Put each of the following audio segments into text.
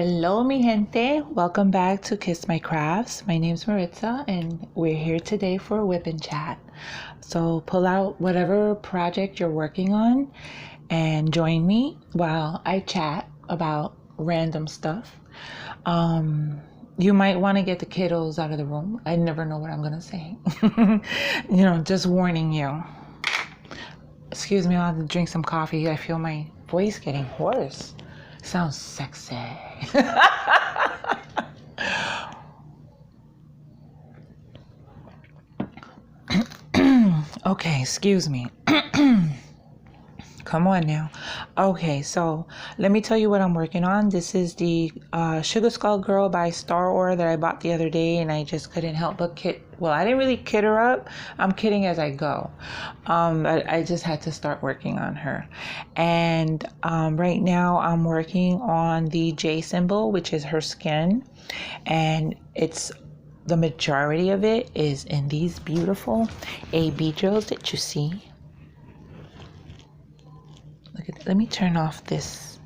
Hello, mi gente. Welcome back to Kiss My Crafts. My name's Maritza, and we're here today for WIP Chat. So pull out whatever project you're working on and join me while I chat about random stuff. You might want to get the kiddos out of the room. I never know what I'm going to say. Just warning you. Excuse me, I'll have to drink some coffee. I feel my voice getting hoarse. Sounds sexy. Okay, excuse me. Come on now. Okay, so let me tell you what I'm working on. This is the Sugar Skull Girl by Staroar that I bought the other day, and I just couldn't help but kit. Well, I didn't really kit her up. I'm kidding as I go. I just had to start working on her. And right now I'm working on the J symbol, which is her skin. And the majority of it is in these beautiful AB drills that you see. Look at that. Let me turn off this.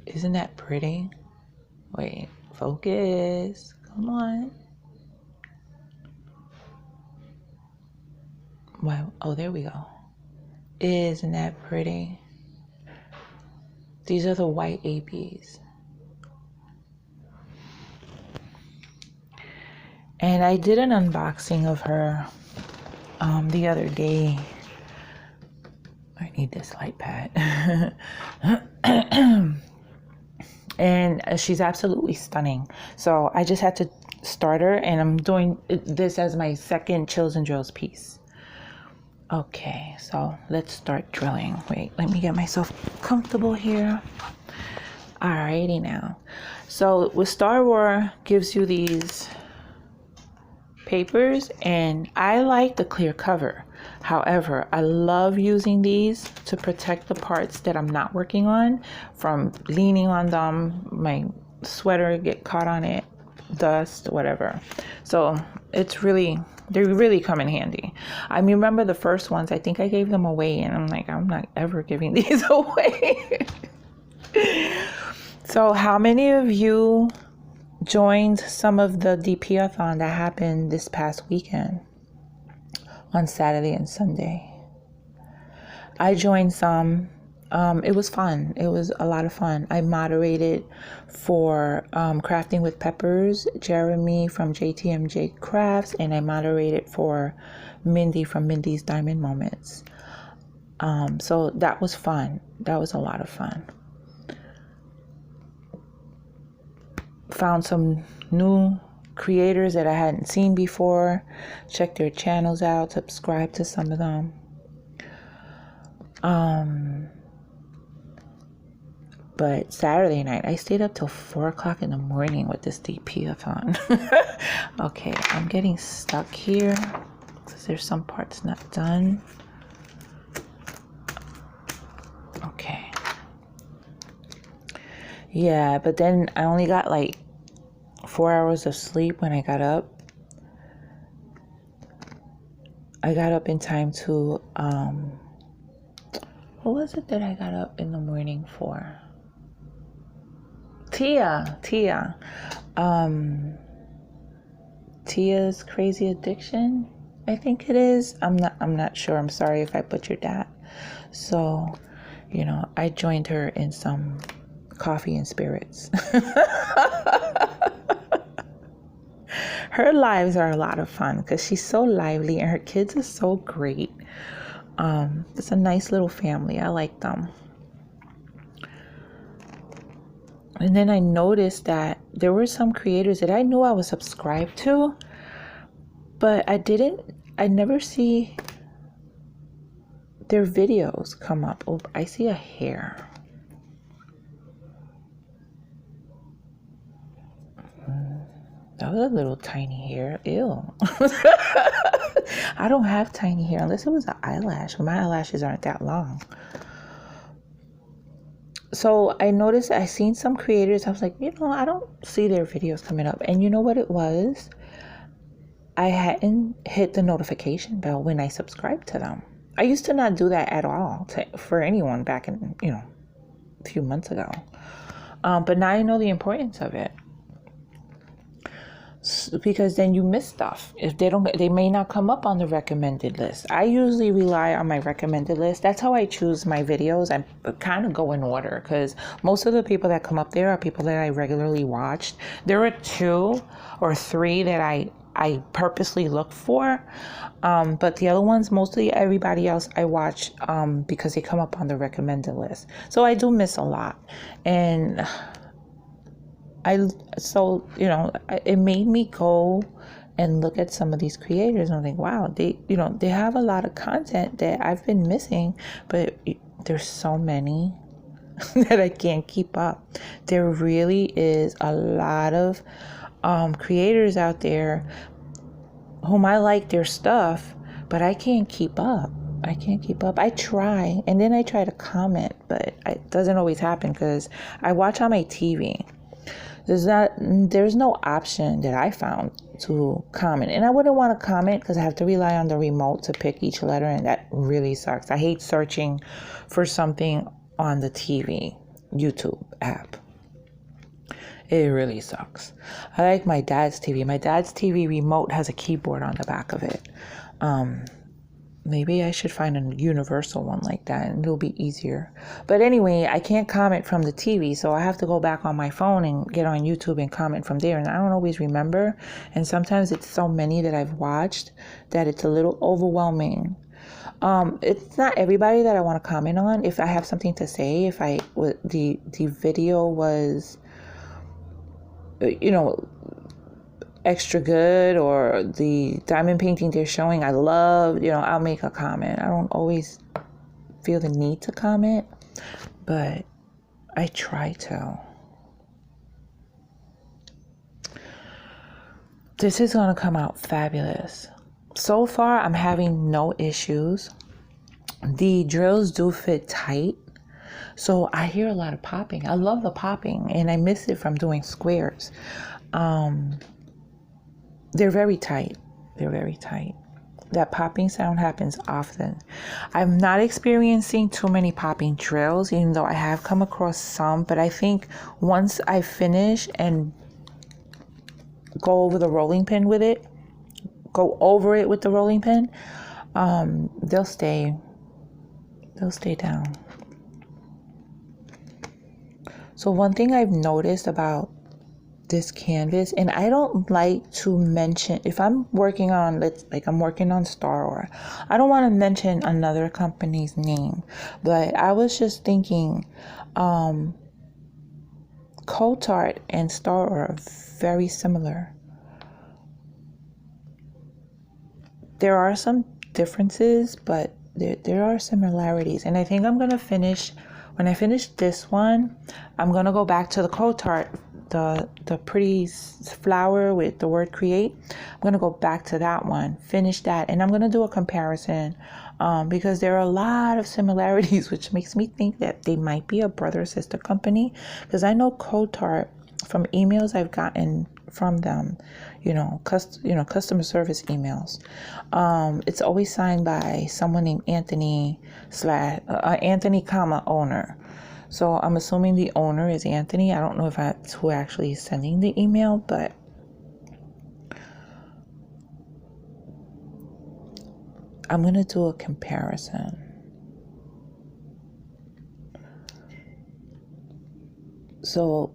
Isn't that pretty? Wait, focus. Come on. Wow. Oh, there we go. Isn't that pretty? These are the white ABs. And I did an unboxing of her the other day. I need this light pad. And she's absolutely stunning. So I just had to start her, and I'm doing this as my second Chills and Drills piece. Okay, so let's start drilling. Wait, let me get myself comfortable here. Alrighty now. So with Staroar gives you these papers, and I like the clear cover. However, I love using these to protect the parts that I'm not working on from leaning on them, my sweater get caught on it, dust, whatever. So they really come in handy. I mean, remember the first ones, I think I gave them away, and I'm like, I'm not ever giving these away. So how many of you joined some of the DP-a-thon that happened this past weekend on Saturday and Sunday? I joined some. It was fun. It was a lot of fun. I moderated for Crafting with Pepperz, Jeremy from JTMJ Crafts, and I moderated for Mindy from Mindy's Diamond Moments. So that was fun. That was a lot of fun. Found some new creators that I hadn't seen before. Check their channels out. Subscribe to some of them. But Saturday night, I stayed up till 4 o'clock in the morning with this DP-a-thon. Okay, I'm getting stuck here because there's some parts not done. Okay. Yeah, but then I only got like 4 hours of sleep when I got up. I got up in time to, what was it that I got up in the morning for? Tia's Crazy Addiction, I think it is. I'm not sure. I'm sorry if I butchered that. So, I joined her in some coffee and spirits. Her lives are a lot of fun because she's so lively and her kids are so great. It's a nice little family. I like them. And then I noticed that there were some creators that I knew I was subscribed to, but I never see their videos come up. Oh, I see a hair. That was a little tiny hair. Ew. I don't have tiny hair unless it was an eyelash. My eyelashes aren't that long. So I noticed, I seen some creators. I was like, I don't see their videos coming up. And you know what it was? I hadn't hit the notification bell when I subscribed to them. I used to not do that at all for anyone back in, a few months ago. But now I know the importance of it. Because then you miss stuff. If they may not come up on the recommended list. I usually rely on my recommended list. That's how I choose my videos. I kind of go in order because most of the people that come up there are people that I regularly watched. There are 2 or 3 that I purposely look for. But the other ones, mostly everybody else I watch because they come up on the recommended list. So I do miss a lot. And it made me go and look at some of these creators and I think, wow, they have a lot of content that I've been missing, but there's so many that I can't keep up. There really is a lot of creators out there whom I like their stuff, but I can't keep up. I try, and then I try to comment, but it doesn't always happen because I watch on my TV. There's no option that I found to comment. And I wouldn't want to comment because I have to rely on the remote to pick each letter, and that really sucks. I hate searching for something on the TV, YouTube app. It really sucks. I like my dad's TV. My dad's TV remote has a keyboard on the back of it. Maybe I should find a universal one like that and it'll be easier. But anyway, I can't comment from the TV, so I have to go back on my phone and get on YouTube and comment from there. And I don't always remember. And sometimes it's so many that I've watched that it's a little overwhelming. It's not everybody that I want to comment on. If I have something to say, if the video was, extra good, or the diamond painting they're showing I love, I'll make a comment. I don't always feel the need to comment, but I try to. This is going to come out fabulous. So far, I'm having no issues. The drills do fit tight, so I hear a lot of popping. I love the popping, and I miss it from doing squares. They're very tight. That popping sound happens often. I'm not experiencing too many popping drills, even though I have come across some. But I think once I finish and go over the rolling pin with it, with the rolling pin, they'll stay down. So one thing I've noticed about this canvas, and I don't like to mention, if I'm working on, I'm working on Staroar, I don't want to mention another company's name, but I was just thinking, Coat Art and Staroar are very similar. There are some differences, but there are similarities, and I think I'm gonna finish. When I finish this one, I'm gonna go back to the Coat Art, the pretty flower with the word create. I'm going to go back to that one, finish that, and I'm going to do a comparison because there are a lot of similarities, which makes me think that they might be a brother or sister company, because I know Coat Art from emails I've gotten from them, customer service emails. It's always signed by someone named Anthony, owner. So I'm assuming the owner is Anthony. I don't know if that's who actually is sending the email, but I'm going to do a comparison. So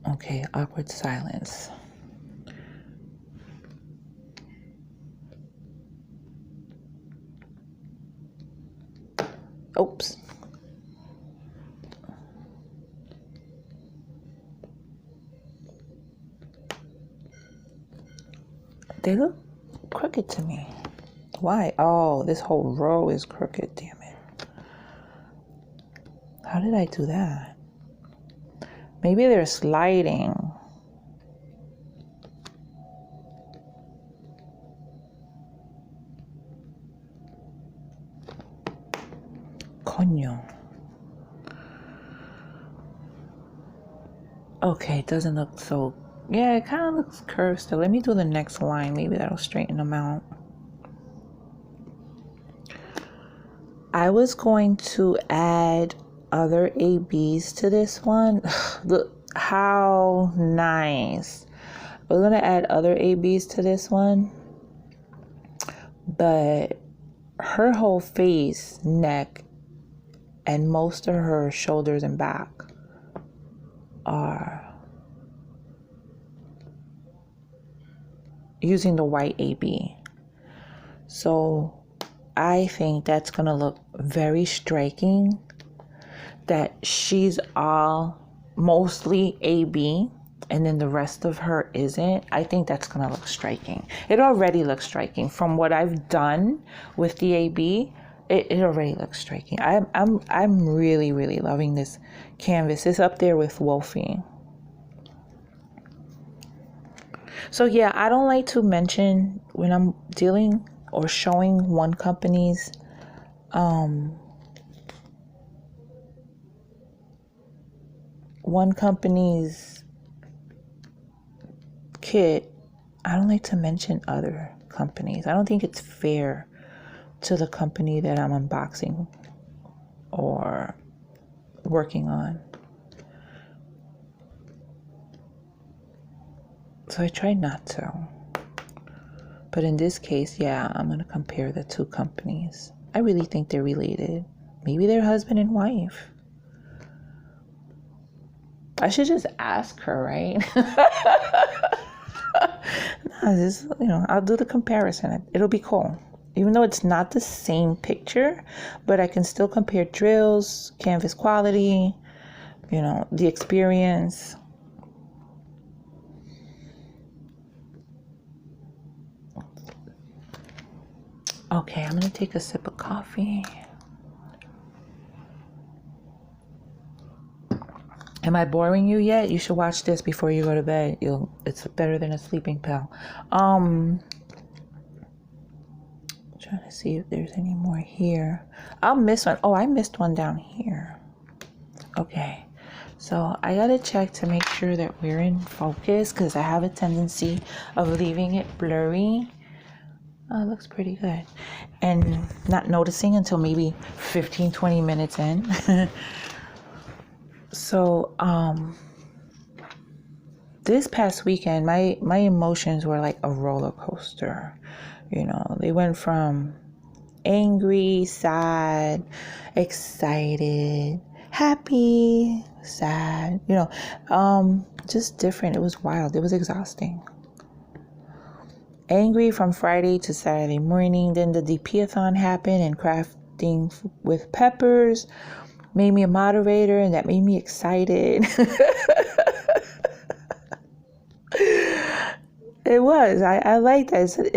okay, awkward silence. Oops. They look crooked to me. Why? Oh, this whole row is crooked, damn it. How did I do that? Maybe they're sliding. Coño. Okay, it doesn't look so Yeah, it kind of looks curved still. Let me do the next line. Maybe that'll straighten them out. I was going to add other ABs to this one. Look how nice. We're going to add other ABs to this one. But her whole face, neck, and most of her shoulders and back are using the white AB. So I think that's going to look very striking, that she's all mostly AB and then the rest of her isn't. I think that's going to look striking. It already looks striking. From what I've done with the AB, it already looks striking. I'm really, really loving this canvas. It's up there with Wolfie. So yeah, I don't like to mention when I'm dealing or showing one company's kit. I don't like to mention other companies. I don't think it's fair to the company that I'm unboxing or working on. So I try not to. But in this case, yeah, I'm going to compare the two companies. I really think they're related. Maybe they're husband and wife. I should just ask her, right? No, I'll do the comparison. It'll be cool. Even though it's not the same picture, but I can still compare drills, canvas quality, the experience. Okay, I'm gonna take a sip of coffee. Am I boring you yet? You should watch this before you go to bed. It's better than a sleeping pill. Trying to see if there's any more here. I'll miss one. Oh, I missed one down here. Okay, so I gotta check to make sure that we're in focus, because I have a tendency of leaving it blurry. Oh, it looks pretty good. And not noticing until maybe 15-20 minutes in. So, this past weekend, my emotions were like a roller coaster. They went from angry, sad, excited, happy, sad, just different. It was wild. It was exhausting. Angry from Friday to Saturday morning. Then the DP-a-thon happened, and crafting with Pepperz made me a moderator, and that made me excited. It was. I like that.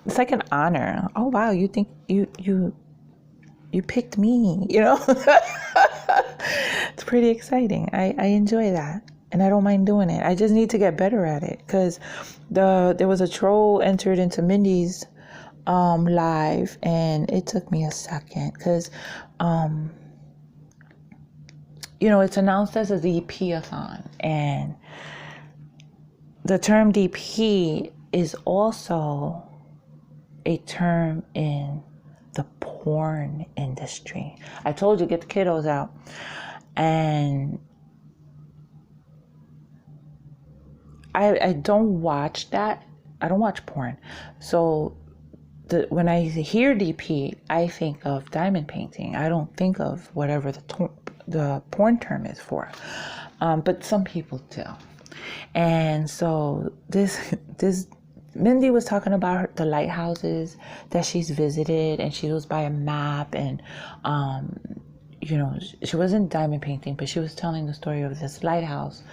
It's like an honor. Oh wow, you think you picked me, It's pretty exciting. I enjoy that. And I don't mind doing it. I just need to get better at it, because there was a troll entered into Mindy's live, and it took me a second, because it's announced as a DP-a-thon, and the term DP is also a term in the porn industry. I told you, get the kiddos out. And I don't watch that. I don't watch porn. So when I hear DP, I think of diamond painting. I don't think of whatever the porn term is for. But some people do. And so this Mindy was talking about the lighthouses that she's visited, and she was by a map, and she wasn't diamond painting, but she was telling the story of this lighthouse.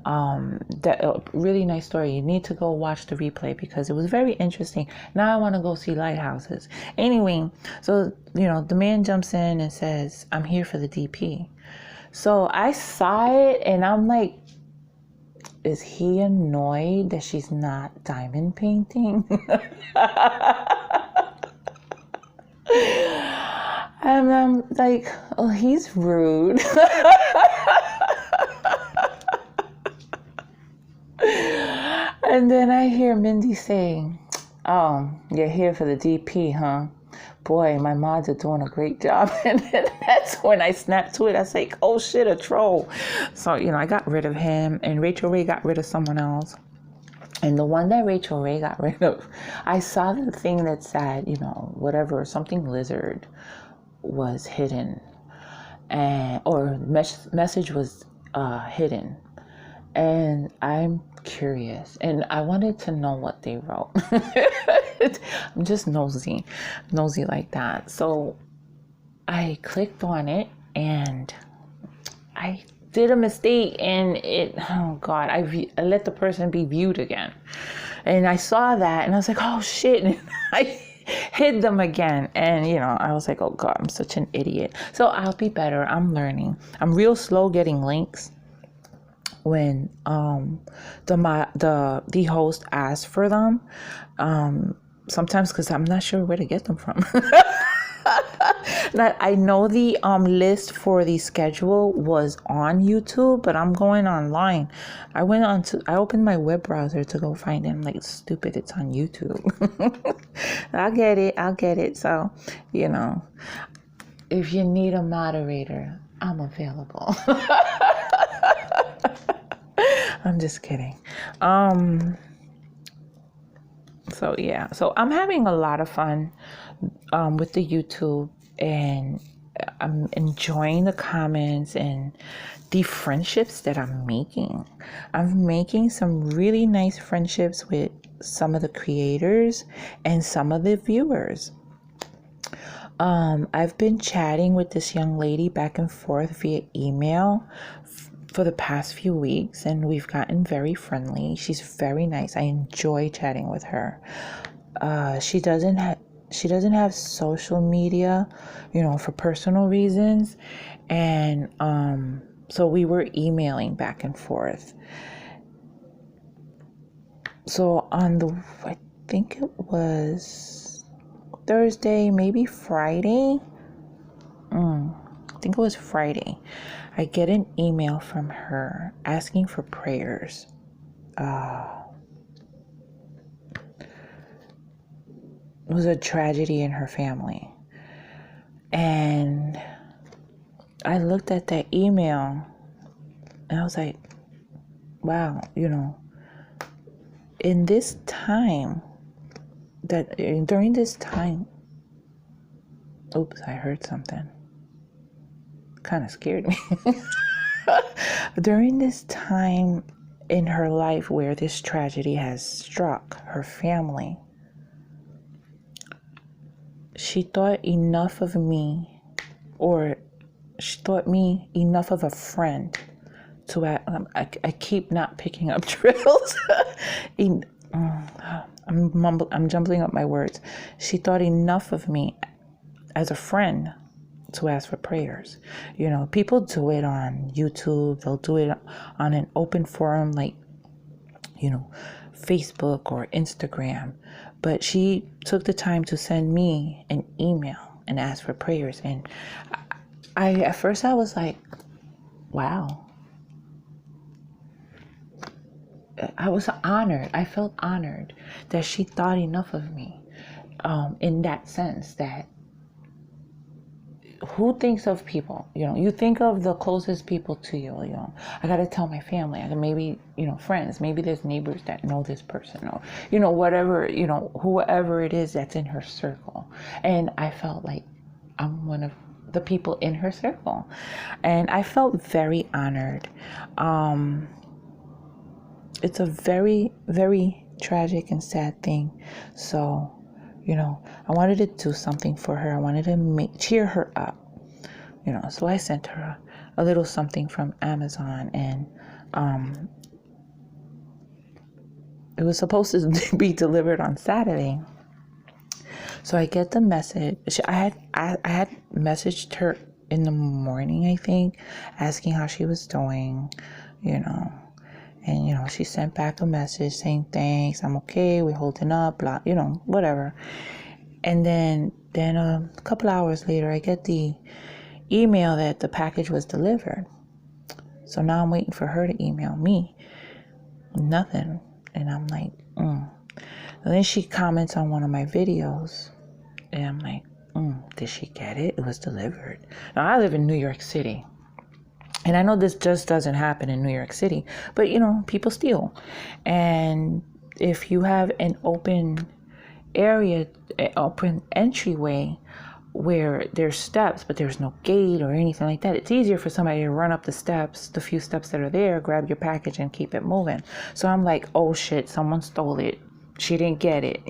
That a really nice story. You need to go watch the replay, because it was very interesting. Now I want to go see lighthouses. Anyway, so the man jumps in and says, "I'm here for the DP." So I saw it, and I'm like, is he annoyed that she's not diamond painting? And I'm like, oh, he's rude. And then I hear Mindy saying, "Oh, you're here for the DP, huh? Boy, my mods are doing a great job." And then that's when I snapped to it. I was like, oh shit, a troll. So, I got rid of him, and Rachel Ray got rid of someone else. And the one that Rachel Ray got rid of, I saw the thing that said, whatever, something lizard was hidden, or message was hidden. And I'm curious, and I wanted to know what they wrote. I'm just nosy like that. So I clicked on it, and I did a mistake, and I let the person be viewed again. And I saw that, and I was like, oh shit. And I hid them again. And, I was like, oh God, I'm such an idiot. So I'll be better. I'm learning. I'm real slow getting links when the host asks for them, sometimes because I'm not sure where to get them from. I know the list for the schedule was on YouTube, but I'm going online. I opened my web browser to go find it. I'm like, stupid, it's on YouTube. I'll get it. So, if you need a moderator, I'm available. I'm just kidding. So I'm having a lot of fun with the YouTube, and I'm enjoying the comments and the friendships that I'm making. I'm making some really nice friendships with some of the creators and some of the viewers. I've been chatting with this young lady back and forth via email for the past few weeks, and we've gotten very friendly. She's very nice. I enjoy chatting with her. She doesn't have social media, for personal reasons, and so we were emailing back and forth. So I think it was Thursday, maybe Friday. I think it was Friday. I get an email from her asking for prayers. It was a tragedy in her family. And I looked at that email and I was like, wow, during this time, oops, I heard something. Kind of scared me. During this time in her life where this tragedy has struck her family, she thought enough of me, or she thought me enough of a friend to I keep not picking up drills. I'm jumbling up my words. She thought enough of me as a friend to ask for prayers. People do it on YouTube. They'll do it on an open forum like, Facebook or Instagram. But she took the time to send me an email and ask for prayers. And at first I was like, wow. I was honored. I felt honored that she thought enough of me, in that sense that who thinks of people? You think of the closest people to you. I got to tell my family. Maybe, friends. Maybe there's neighbors that know this person, or, whatever, whoever it is that's in her circle. And I felt like I'm one of the people in her circle. And I felt very honored. It's a very, very tragic and sad thing. So, I wanted to do something for her. I wanted to cheer her up, so I sent her a little something from Amazon, and it was supposed to be delivered on Saturday. So I get the message. I had messaged her in the morning, I think, asking how she was doing, and, she sent back a message saying, thanks, I'm okay, we're holding up, blah, whatever. And then a couple hours later, I get the email that the package was delivered. So now I'm waiting for her to email me. Nothing. And I'm like, And then she comments on one of my videos. And I'm like, did she get it? It was delivered. Now, I live in New York City. And I know this just doesn't happen in New York City. But, people steal. And if you have an open area, an open entryway where there's steps, but there's no gate or anything like that, it's easier for somebody to run up the steps, the few steps that are there, grab your package and keep it moving. So I'm like, oh shit, someone stole it. She didn't get it,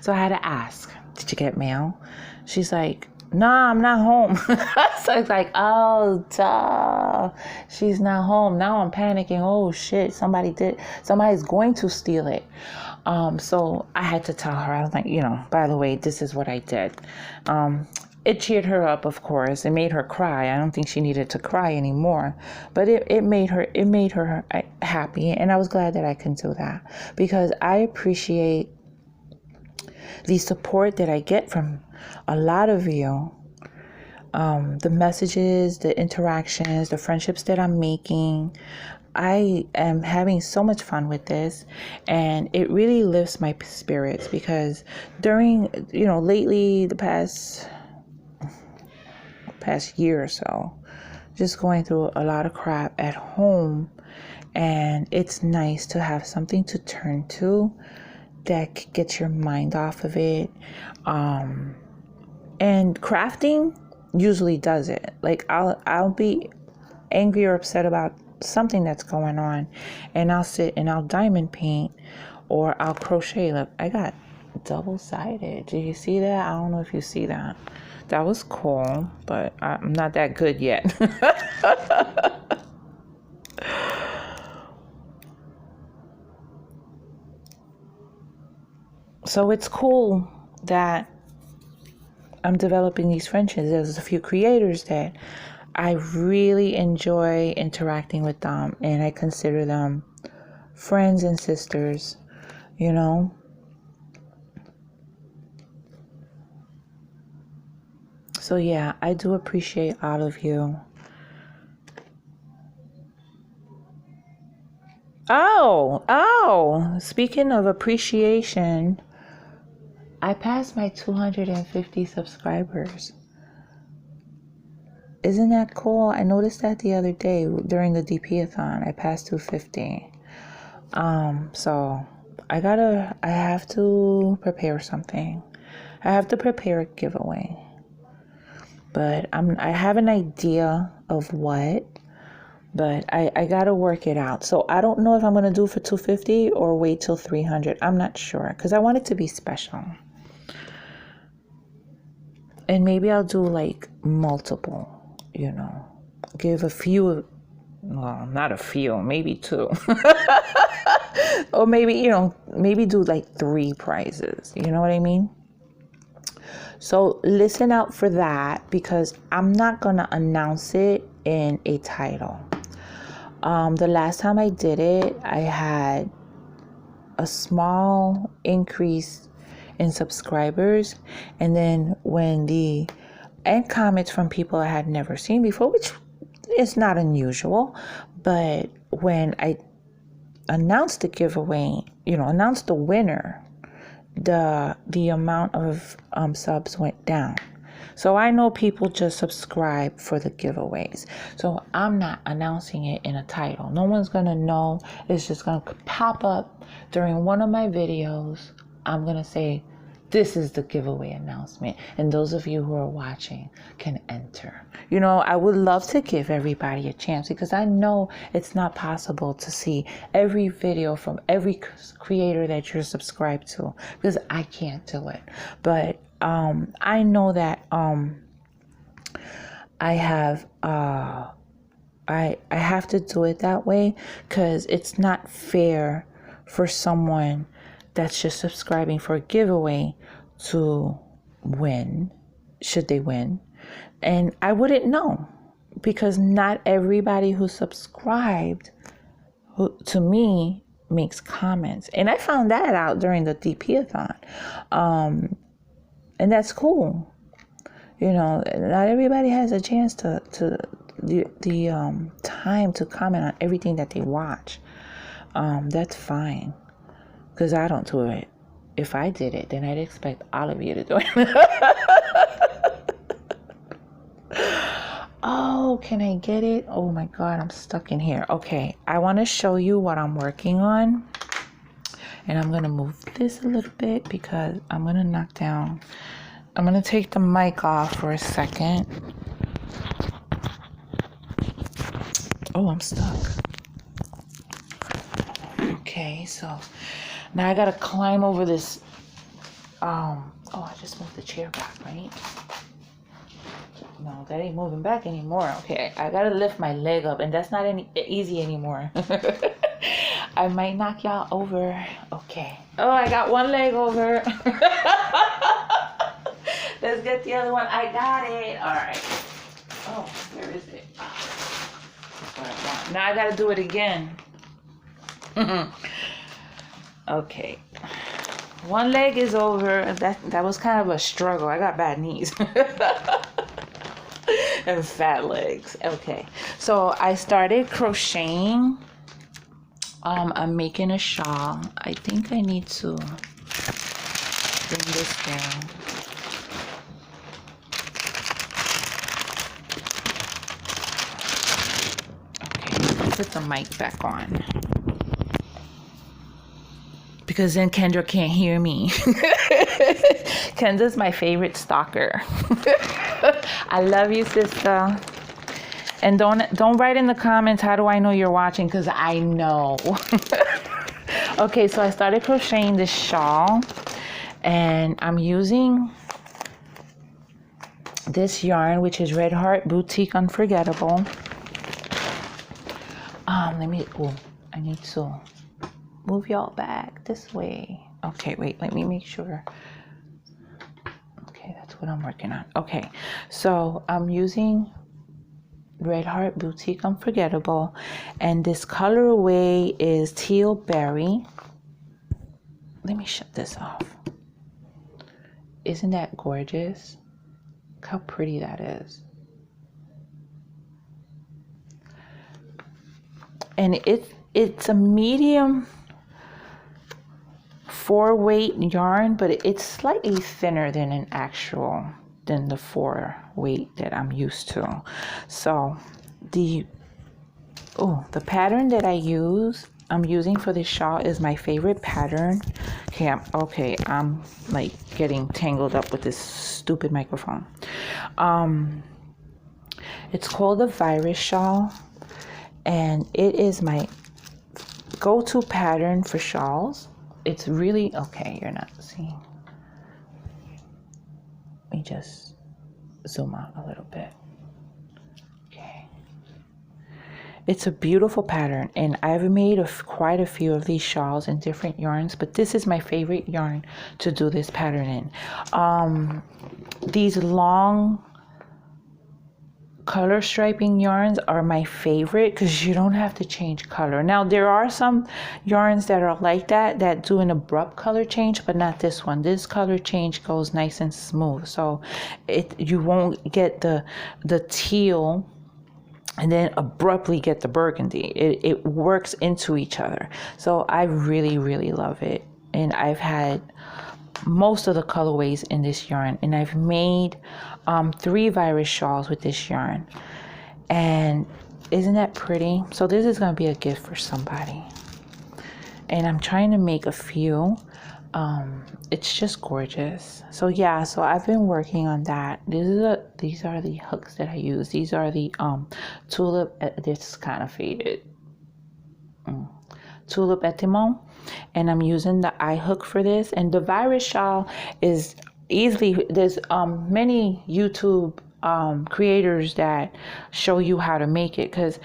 So I had to ask, did you get mail? She's like, nah, I'm not home. So it's like, oh, duh. She's not home. Now I'm panicking. Oh shit, somebody's going to steal it. So I had to tell her, I was like, by the way, this is what I did. It cheered her up, of course. It made her cry. I don't think she needed to cry anymore, but it made her happy. And I was glad that I can do that, because I appreciate the support that I get from a lot of you. The messages, the interactions, the friendships that I'm making. I am having so much fun with this, and it really lifts my spirits, because during, lately, the past year or so, just going through a lot of crap at home, and it's nice to have something to turn to that gets your mind off of it. And crafting usually does it. Like I'll be angry or upset about something that's going on, and I'll sit and I'll diamond paint, or I'll crochet. Look, I got double-sided. Do you see that? I don't know if you see that. That was cool, but I'm not that good yet. So it's cool that I'm developing these friendships. There's a few creators that I really enjoy interacting with them, and I consider them friends and sisters, So yeah, I do appreciate all of you. Oh, speaking of appreciation, I passed my 250 subscribers. Isn't that cool? I noticed that the other day during the DP-a-thon. I passed 250. So I have to prepare something. I have to prepare a giveaway. But I have an idea of what, but I gotta work it out. So I don't know if I'm gonna do for 250 or wait till 300. I'm not sure, because I want it to be special. And maybe I'll do like multiple, give a few, well, not a few, maybe two. Or maybe, maybe do like 3 prizes. You know what I mean? So listen out for that, because I'm not going to announce it in a title. The last time I did it, I had a small increase in subscribers. And then and comments from people I had never seen before, which is not unusual. But when I announced the giveaway, announced the winner, the amount of subs went down. So I know people just subscribe for the giveaways. So I'm not announcing it in a title. No one's going to know. It's just going to pop up during one of my videos. I'm going to say, this is the giveaway announcement. And those of you who are watching can enter. I would love to give everybody a chance, because I know it's not possible to see every video from every creator that you're subscribed to, because I can't do it. But I know that I have to do it that way, because it's not fair for someone that's just subscribing for a giveaway to win, should they win. And I wouldn't know, because not everybody who subscribed to me makes comments. And I found that out during the DP-a-thon. And that's cool. Not everybody has a chance to the time to comment on everything that they watch. That's fine. because I don't do it. If I did it, then I'd expect all of you to do it. Oh, can I get it? Oh my God, I'm stuck in here. Okay, I want to show you what I'm working on. And I'm going to move this a little bit because I'm going to knock down. I'm going to take the mic off for a second. Oh, I'm stuck. Okay, so now I got to climb over this. Oh, I just moved the chair back, right? No, that ain't moving back anymore. Okay, I got to lift my leg up, and that's not easy anymore. I might knock y'all over. Okay. Oh, I got one leg over. Let's get the other one. I got it. All right. Oh, where is it? That's what I want. Now I got to do it again. Okay. One leg is over. That was kind of a struggle. I got bad knees. And fat legs. Okay. So I started crocheting. I'm making a shawl. I think I need to bring this down. Okay, put the mic back on. Because then Kendra can't hear me. Kendra's my favorite stalker. I love you, sister. And don't write in the comments, how do I know you're watching? Because I know. Okay, so I started crocheting this shawl. And I'm using this yarn, which is Red Heart Boutique Unforgettable. I need to move y'all back this way. Okay, wait, let me make sure. Okay, that's what I'm working on. Okay, so I'm using Red Heart Boutique Unforgettable, and this colorway is Teal Berry. Let me shut this off. Isn't that gorgeous? Look how pretty that is. And it's a medium 4-weight yarn, but it's slightly thinner than the 4-weight that I'm used to. So the pattern that I'm using for this shawl is my favorite pattern. Okay, I'm like getting tangled up with this stupid microphone. It's called the Virus Shawl, and it is my go-to pattern for shawls. It's really, okay, you're not seeing. Let me just zoom out a little bit. Okay. It's a beautiful pattern, and I've made quite a few of these shawls in different yarns, but this is my favorite yarn to do this pattern in. These long color striping yarns are my favorite because you don't have to change color. Now there are some yarns that are like that do an abrupt color change, but not this one. This color change goes nice and smooth, so you won't get the teal and then abruptly get the burgundy. It works into each other. So I really, really love it, and I've had most of the colorways in this yarn, and I've made 3 virus shawls with this yarn. And isn't that pretty? So this is going to be a gift for somebody, and I'm trying to make a few. It's just gorgeous. So yeah, so I've been working on that. These are the hooks that I use. These are the tulip. This is kind of faded. Tulip Etimon, and I'm using the eye hook for this. And the virus shawl is easily, there's many YouTube creators that show you how to make it, because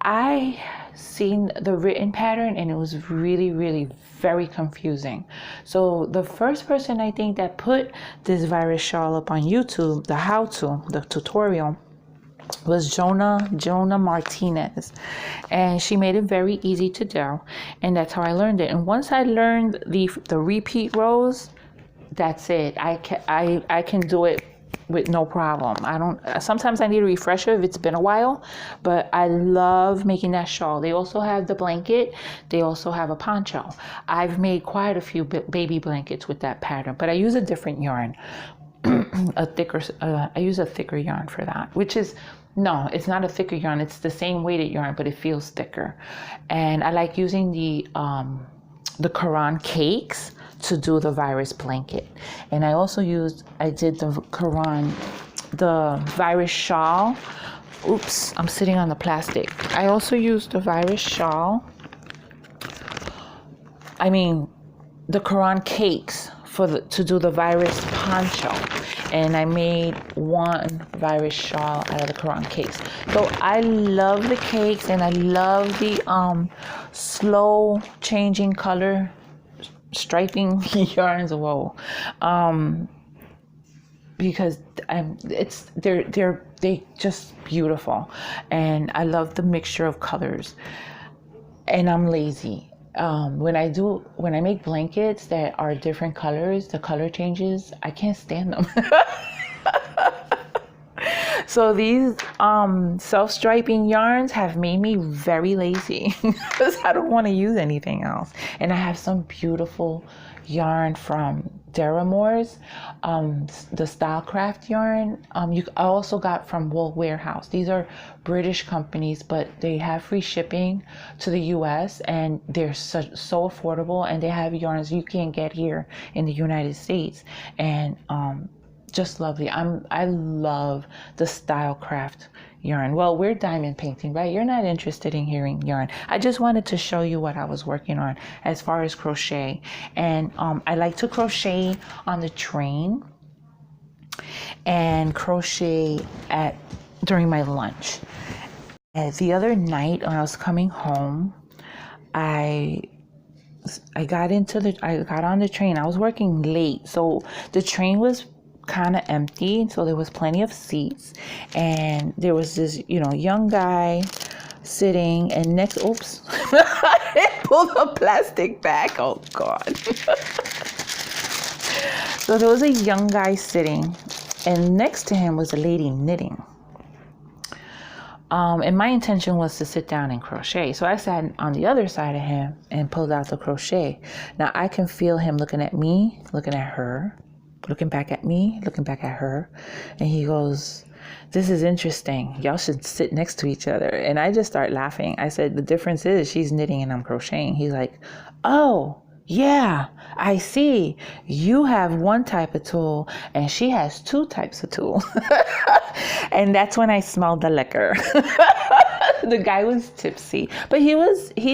I seen the written pattern and it was really, really very confusing. So the first person I think that put this virus shawl up on YouTube, the tutorial, was Jonah Martinez, and she made it very easy to do, and that's how I learned it. And once I learned the repeat rows, that's it. I can do it with no problem. I don't, sometimes I need a refresher if it's been a while, but I love making that shawl. They also have the blanket. They also have a poncho. I've made quite a few baby blankets with that pattern, but I use a different yarn. I use a thicker yarn for that, which is, no, it's not a thicker yarn. It's the same weighted yarn, but it feels thicker. And I like using the Quran cakes to do the virus blanket. And I also did the virus shawl. Oops, I'm sitting on the plastic. I also used the virus shawl. The Quran cakes to do the virus poncho. And I made one virus shawl out of the Quran cakes. So I love the cakes, and I love the slow changing color striping yarns. Whoa, because they just beautiful, and I love the mixture of colors. And I'm lazy. When I make blankets that are different colors, the color changes, I can't stand them. So these self-striping yarns have made me very lazy because I don't want to use anything else. And I have some beautiful yarn from Deramore's, the Stylecraft yarn. I also got from Wool Warehouse. These are British companies, but they have free shipping to the US, and they're so affordable, and they have yarns you can't get here in the United States. And just lovely. I love the Stylecraft yarn. Well, we're diamond painting, right? You're not interested in hearing yarn. I just wanted to show you what I was working on as far as crochet. And I like to crochet on the train and crochet during my lunch. And the other night when I was coming home, I got on the train. I was working late, so the train was kind of empty, so there was plenty of seats, and there was this young guy sitting, and oops, I pulled the plastic back, oh god. So there was a young guy sitting, and next to him was a lady knitting. And my intention was to sit down and crochet. So I sat on the other side of him and pulled out the crochet. Now I can feel him looking at me, looking at her, looking back at me, looking back at her. And he goes, "This is interesting. Y'all should sit next to each other." And I just start laughing. I said, "The difference is she's knitting and I'm crocheting." He's like, "Oh, yeah, I see. You have one type of tool and she has two types of tool." And that's when I smelled the liquor. The guy was tipsy, but he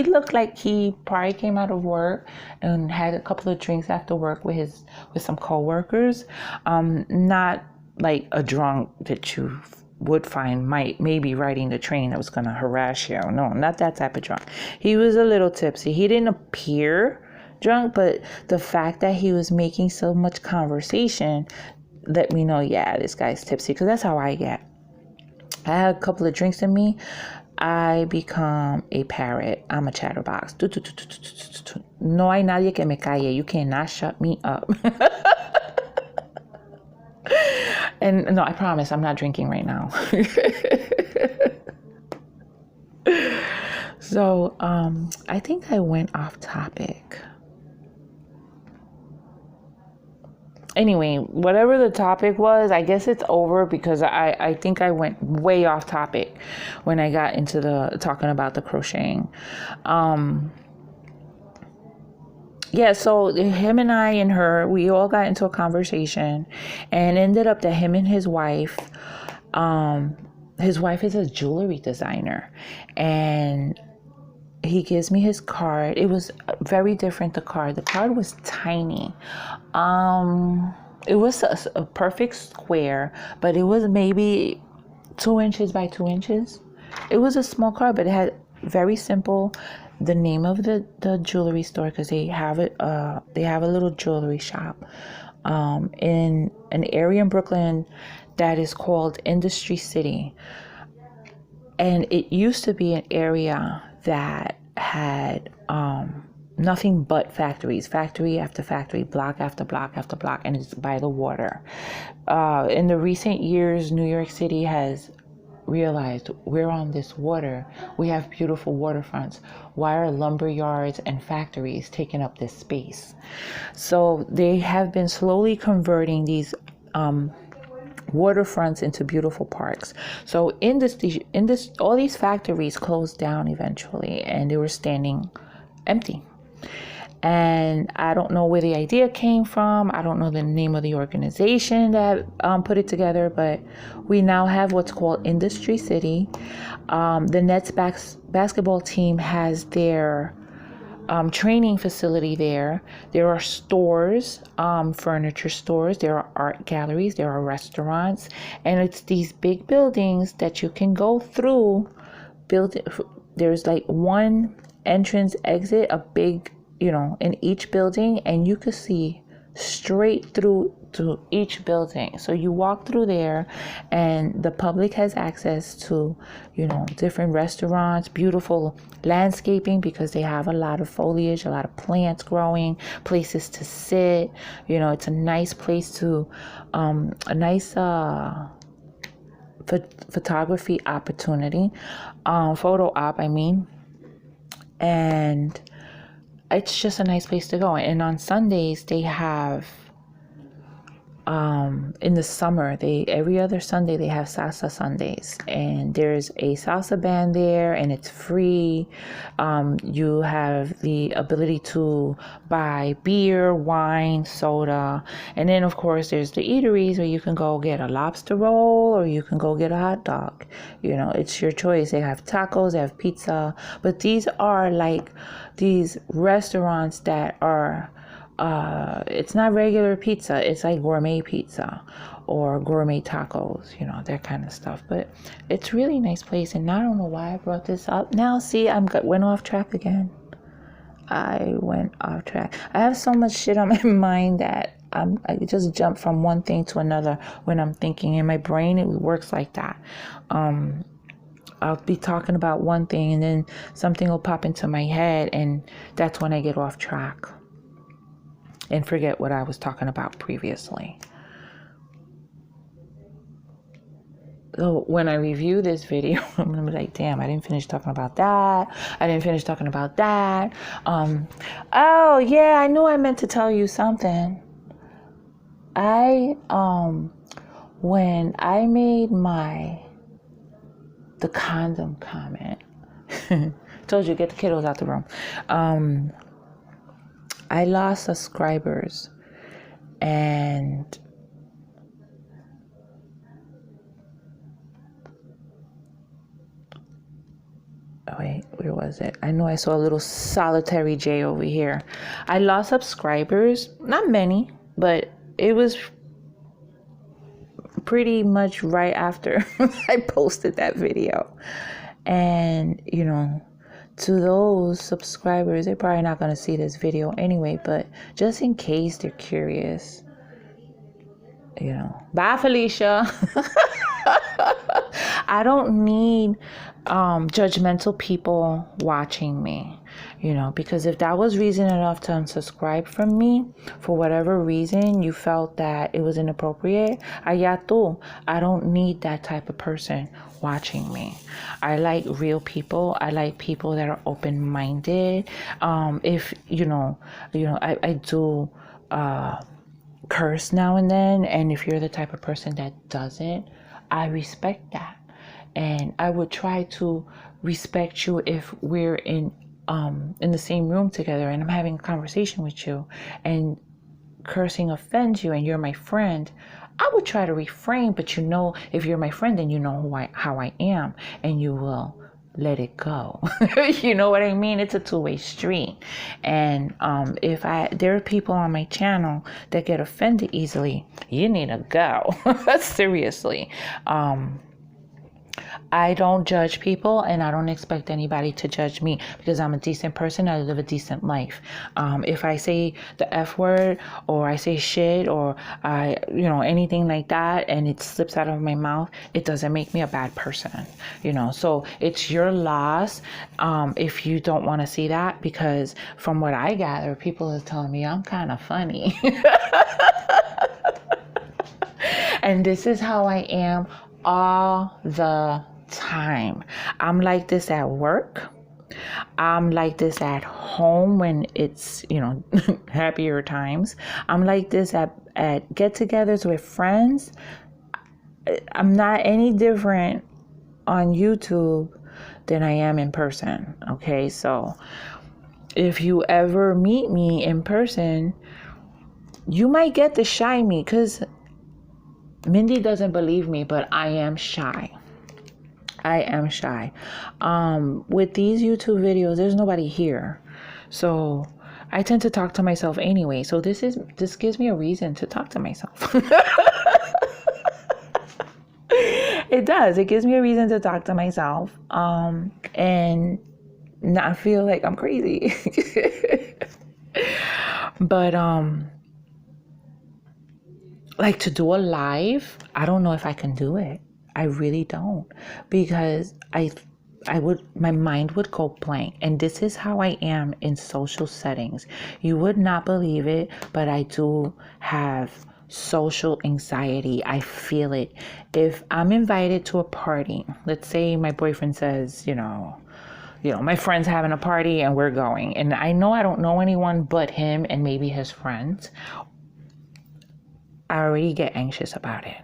looked like he probably came out of work and had a couple of drinks after work with some coworkers. Not like a drunk that you would find maybe riding the train that was going to harass you. No, not that type of drunk. He was a little tipsy. He didn't appear drunk, but the fact that he was making so much conversation let me know, yeah, this guy's tipsy, because that's how I get. I had a couple of drinks in me, I become a parrot. I'm a chatterbox. No hay nadie que me calle. You cannot shut me up. And no, I promise I'm not drinking right now. So I think I went off topic. Anyway, whatever the topic was, I guess it's over, because I think I went way off topic when I got into talking about the crocheting. Yeah, so him and I and her, we all got into a conversation, and ended up that him and his wife is a jewelry designer, and he gives me his card. It was very different, the card was tiny. It was a perfect square, but it was maybe 2 inches by 2 inches. It was a small card, but it had very simple, the name of the jewelry store, because they have a little jewelry shop in an area in Brooklyn that is called Industry City. And it used to be an area that had nothing but factories, factory after factory, block after block after block, and it's by the water. In the recent years, New York City has realized we're on this water. We have beautiful waterfronts. Why are lumber yards and factories taking up this space? So they have been slowly converting these waterfronts into beautiful parks. So in this, all these factories closed down eventually, and they were standing empty. And I don't know where the idea came from. I don't know the name of the organization that put it together, but we now have what's called Industry City. The Nets basketball team has their training facility there. There are stores, furniture stores. There are art galleries. There are restaurants. And it's these big buildings that you can go through. There's like one entrance exit, a big, in each building, and you could see straight through to each building. So you walk through there, and the public has access to, different restaurants, beautiful landscaping because they have a lot of foliage, a lot of plants growing, places to sit. It's a nice place to, a nice photography opportunity, photo op, and it's just a nice place to go. And on Sundays, they have, in the summer, every other Sunday, they have salsa Sundays. And there's a salsa band there, and it's free. You have the ability to buy beer, wine, soda. And then, of course, there's the eateries where you can go get a lobster roll or you can go get a hot dog. It's your choice. They have tacos, they have pizza. But these are like these restaurants that are, it's not regular pizza. It's like gourmet pizza or gourmet tacos, that kind of stuff. But it's really nice place. And I don't know why I brought this up. Now, see, went off track again. I went off track. I have so much shit on my mind that I just jump from one thing to another when I'm thinking. In my brain, it works like that. I'll be talking about one thing and then something will pop into my head, and that's when I get off track and forget what I was talking about previously. So when I review this video, I'm gonna be like, damn, I didn't finish talking about that. I didn't finish talking about that. Oh yeah, I knew I meant to tell you something. When I made the condom comment, told you, get the kiddos out the room. I lost subscribers, and wait, where was it? I know I saw a little solitary J over here. I lost subscribers, not many, but it was pretty much right after I posted that video. And, to those subscribers, they're probably not going to see this video anyway, but just in case they're curious, bye, Felicia. I don't need judgmental people watching me, because if that was reason enough to unsubscribe from me, for whatever reason you felt that it was inappropriate, allá tú. I don't need that type of person watching me. I like real people. I like people that are open-minded. If I do curse now and then, and if you're the type of person that doesn't, I respect that. And I would try to respect you if we're in the same room together and I'm having a conversation with you and cursing offends you and you're my friend. I would try to refrain, but if you're my friend, then you know how I am, and you will let it go. You know what I mean? It's a two-way street. And there are people on my channel that get offended easily, you need to go. Seriously. I don't judge people, and I don't expect anybody to judge me because I'm a decent person. I live a decent life. If I say the F word or I say shit or anything like that, and it slips out of my mouth, it doesn't make me a bad person, So it's your loss if you don't want to see that, because from what I gather, people are telling me I'm kind of funny. And this is how I am all the time. I'm like this at work. I'm like this at home when it's, happier times. I'm like this at get-togethers with friends. I'm not any different on YouTube than I am in person. Okay, so if you ever meet me in person, you might get the shy me, because Mindy doesn't believe me, but I am shy. I am shy. With these YouTube videos, there's nobody here. So I tend to talk to myself anyway. So this gives me a reason to talk to myself. It does. It gives me a reason to talk to myself. And not feel like I'm crazy. But like to do a live, I don't know if I can do it. I really don't, because my mind would go blank. And this is how I am in social settings. You would not believe it, but I do have social anxiety. I feel it. If I'm invited to a party, let's say my boyfriend says, my friend's having a party and we're going, and I know I don't know anyone but him and maybe his friends, I already get anxious about it.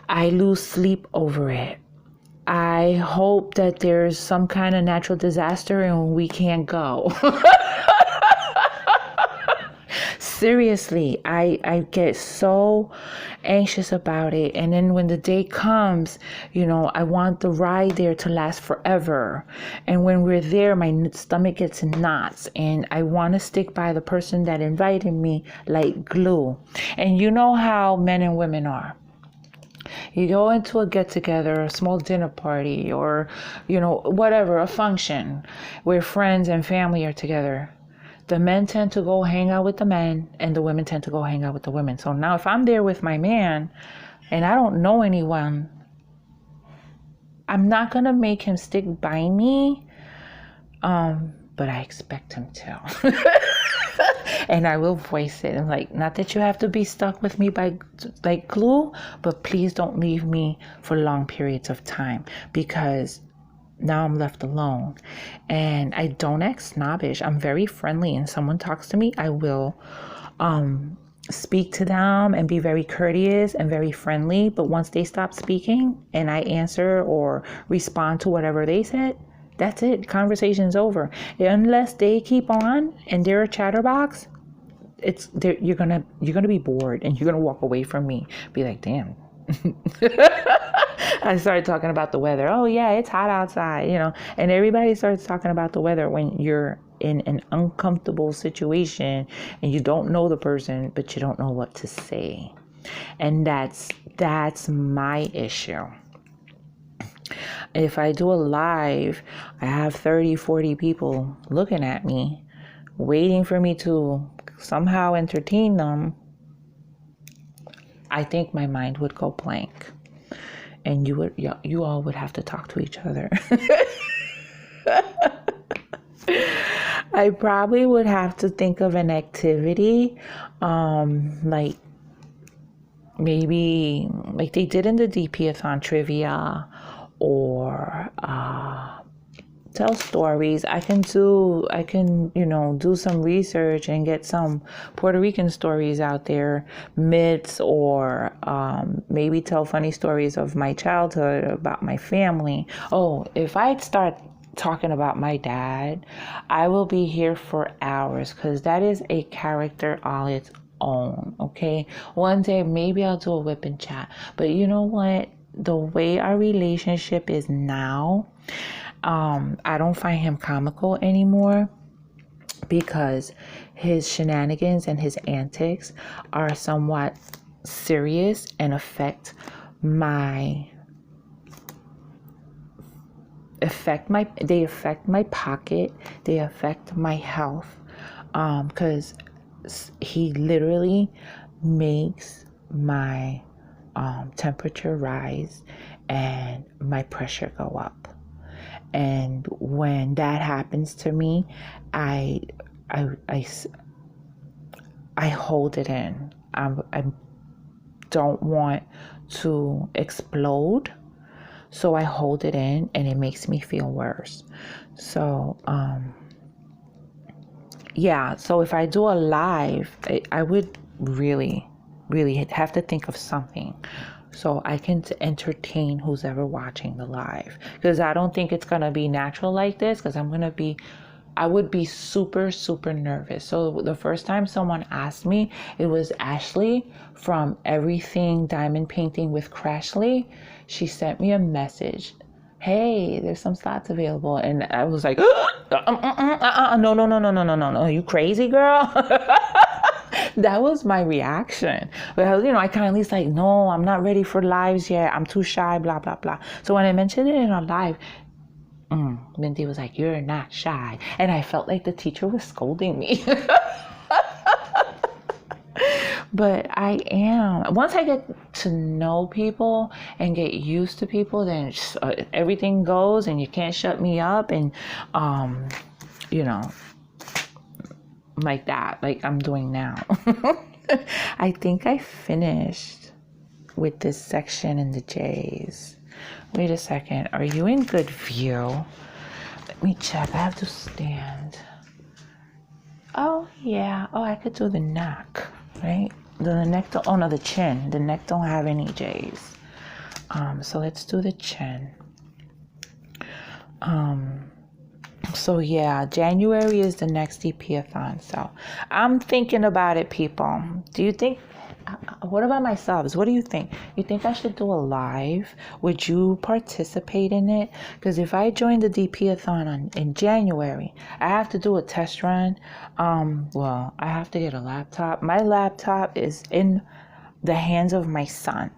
I lose sleep over it. I hope that there's some kind of natural disaster and we can't go. Seriously, I get so anxious about it. And then when the day comes, I want the ride there to last forever. And when we're there, my stomach gets in knots. And I want to stick by the person that invited me like glue. And you know how men and women are. You go into a get-together, a small dinner party, or, whatever, a function where friends and family are together. The men tend to go hang out with the men, and the women tend to go hang out with the women. So now if I'm there with my man and I don't know anyone, I'm not going to make him stick by me, but I expect him to. And I will voice it. I'm like, not that you have to be stuck with me by like glue, but please don't leave me for long periods of time, because now I'm left alone. And I don't act snobbish. I'm very friendly, and someone talks to me, I will speak to them and be very courteous and very friendly. But once they stop speaking and I answer or respond to whatever they said, that's it. Conversation's over. Unless they keep on and they're a chatterbox, you're gonna be bored and you're gonna walk away from me. Be like, damn. I started talking about the weather. Oh yeah, it's hot outside, and everybody starts talking about the weather when you're in an uncomfortable situation and you don't know the person, but you don't know what to say. And that's my issue. If I do a live, I have 30, 40 people looking at me, waiting for me to somehow entertain them. I think my mind would go blank, and you all would have to talk to each other. I probably would have to think of an activity, like maybe like they did in the DP-a-thon trivia, or tell stories. I can do some research and get some Puerto Rican stories out there, myths, or maybe tell funny stories of my childhood, about my family. Oh, if I start talking about my dad, I will be here for hours, because that is a character all its own. Okay, one day maybe I'll do a WIP chat, but you know what? The way our relationship is now, I don't find him comical anymore, because his shenanigans and his antics are somewhat serious and affect my affect my pocket, they affect my health, because he literally makes my temperature rise and my pressure go up. And when that happens to me, I hold it in. I don't want to explode, so I hold it in, and it makes me feel worse. So yeah, so if I do a live, I would really have to think of something so I can entertain who's ever watching the live, because I don't think it's gonna be natural like this, because I would be super nervous. So the first time someone asked me, it was Ashley from Everything Diamond Painting with Crashly. She sent me a message, hey, there's some slots available, and I was like, no, you crazy, girl? That was my reaction. Well, I kind of like, no, I'm not ready for lives yet. I'm too shy, blah, blah, blah. So when I mentioned it in a live, Mindy was like, you're not shy. And I felt like the teacher was scolding me. But I am. Once I get to know people and get used to people, then everything goes, and you can't shut me up. And, like that, like I'm doing now. I think I finished with this section in the J's. Wait a second. Are you in good view? Let me check. I have to stand. Oh, yeah. Oh, I could do the neck, right? The neck, the chin. The neck don't have any J's. So let's do the chin. So yeah, January is the next DP-a-thon. So I'm thinking about it, people. Do you think, what about my subs? What do you think? You think I should do a live? Would you participate in it? Because if I join the DP-a-thon in January, I have to do a test run. Well, I have to get a laptop. My laptop is in the hands of my son.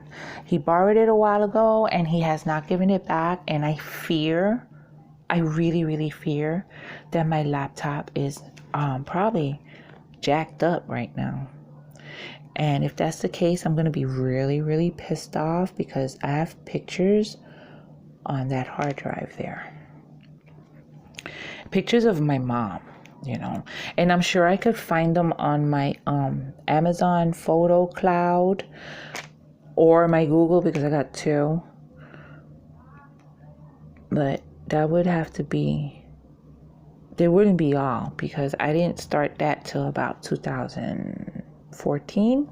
He borrowed it a while ago, and he has not given it back. And I really fear that my laptop is probably jacked up right now. And if that's the case, I'm going to be really pissed off, because I have pictures on that hard drive there. Pictures of my mom, and I'm sure I could find them on my Amazon photo cloud or my Google, because I got two. But that would have to be, they wouldn't be all, because I didn't start that till about 2014.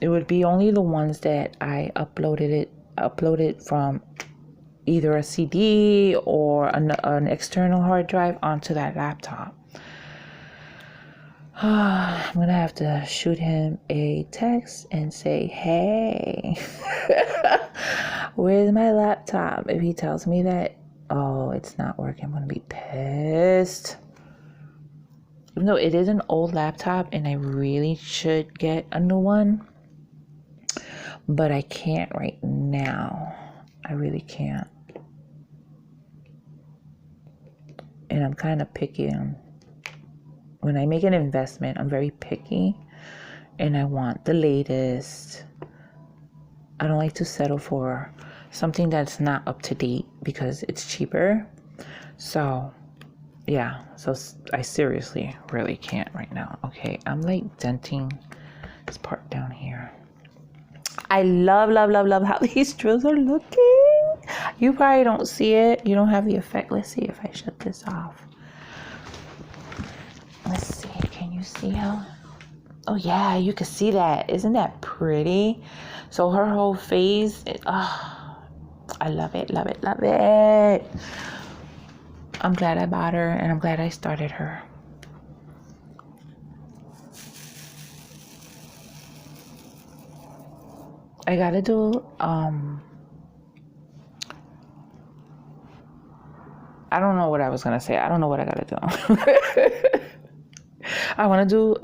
It would be only the ones that I uploaded from either a CD or an external hard drive onto that laptop. I'm gonna have to shoot him a text and say, hey, where's my laptop? If he tells me that, oh, it's not working, I'm gonna be pissed. Even though it is an old laptop and I really should get a new one, but I can't right now. I really can't. And I'm kind of picky. When I make an investment, I'm very picky, and I want the latest. I don't like to settle for something that's not up to date because it's cheaper. So yeah, so I seriously really can't right now. Okay, I'm like denting this part down here. I love how these drills are looking. You probably don't see it. You don't have the effect. Let's see if I shut this off. Let's see. Can you see how? Oh yeah, you can see that. Isn't that pretty? So her whole face. I love it. I'm glad I bought her, and I'm glad I started her. I gotta do I don't know what I was gonna say. I don't know what I gotta do. I want to do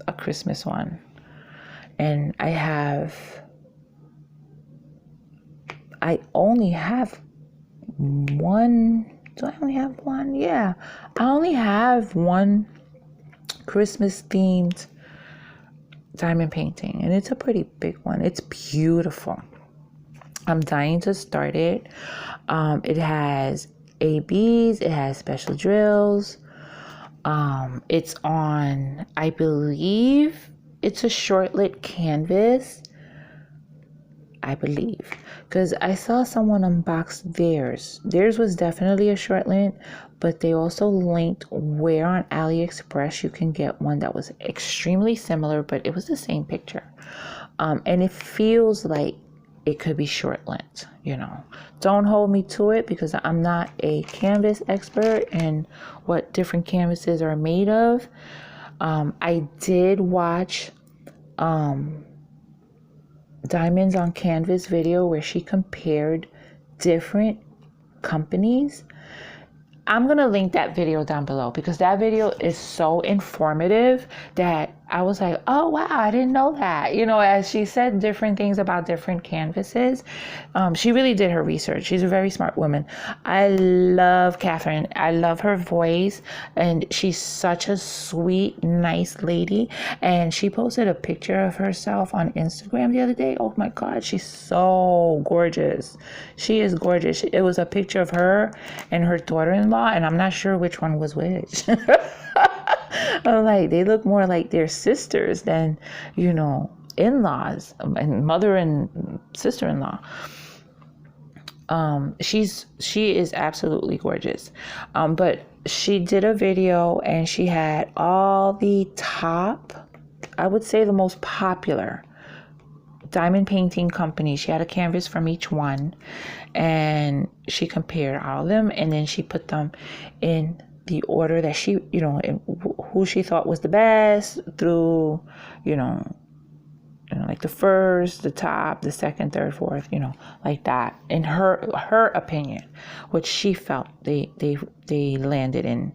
a Christmas one, and I have I only have one. Do I only have one? Yeah, I only have one Christmas themed diamond painting, and it's a pretty big one. It's beautiful. I'm dying to start it. It has ABs, it has special drills. It's on, I believe it's a short lit canvas. I believe, because I saw someone unbox theirs. Theirs was definitely a short lit, but they also linked where on AliExpress you can get one that was extremely similar, but it was the same picture. And it feels like it could be short lit, you know. Don't hold me to it because I'm not a canvas expert and what different canvases are made of. I did watch Diamonds on Canvas video where she compared different companies. I'm going to link that video down below because that video is so informative that I was like, oh, wow, I didn't know that. You know, as she said different things about different canvases, she really did her research. She's a very smart woman. I love Kathryn. I love her voice, and she's such a sweet, nice lady. And she posted a picture of herself on Instagram the other day. Oh my God, she's so gorgeous. She is gorgeous. It was a picture of her and her daughter-in-law, and I'm not sure which one was which. I'm like, they look more like their sisters than, you know, in-laws and mother and sister-in-law. She is absolutely gorgeous. But she did a video and she had all the top, I would say the most popular diamond painting companies. She had a canvas from each one and she compared all of them, and then she put them in the order that she, you know, who she thought was the best through, you know, like the first, the top, the second, third, fourth, you know, like that. In her opinion, what she felt they landed in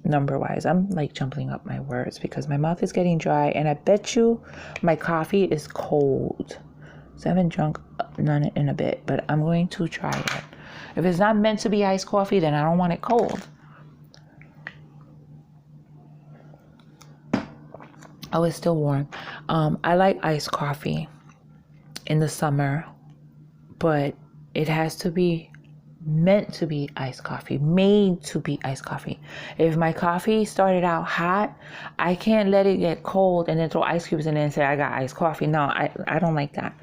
number wise. I'm like jumbling up my words because my mouth is getting dry, and I bet you my coffee is cold. So I haven't drunk none in a bit, but I'm going to try it. If it's not meant to be iced coffee, then I don't want it cold. Oh, it's still warm. I like iced coffee in the summer, but it has to be meant to be iced coffee, made to be iced coffee. If my coffee started out hot, I can't let it get cold and then throw ice cubes in it and say I got iced coffee. No, I don't like that.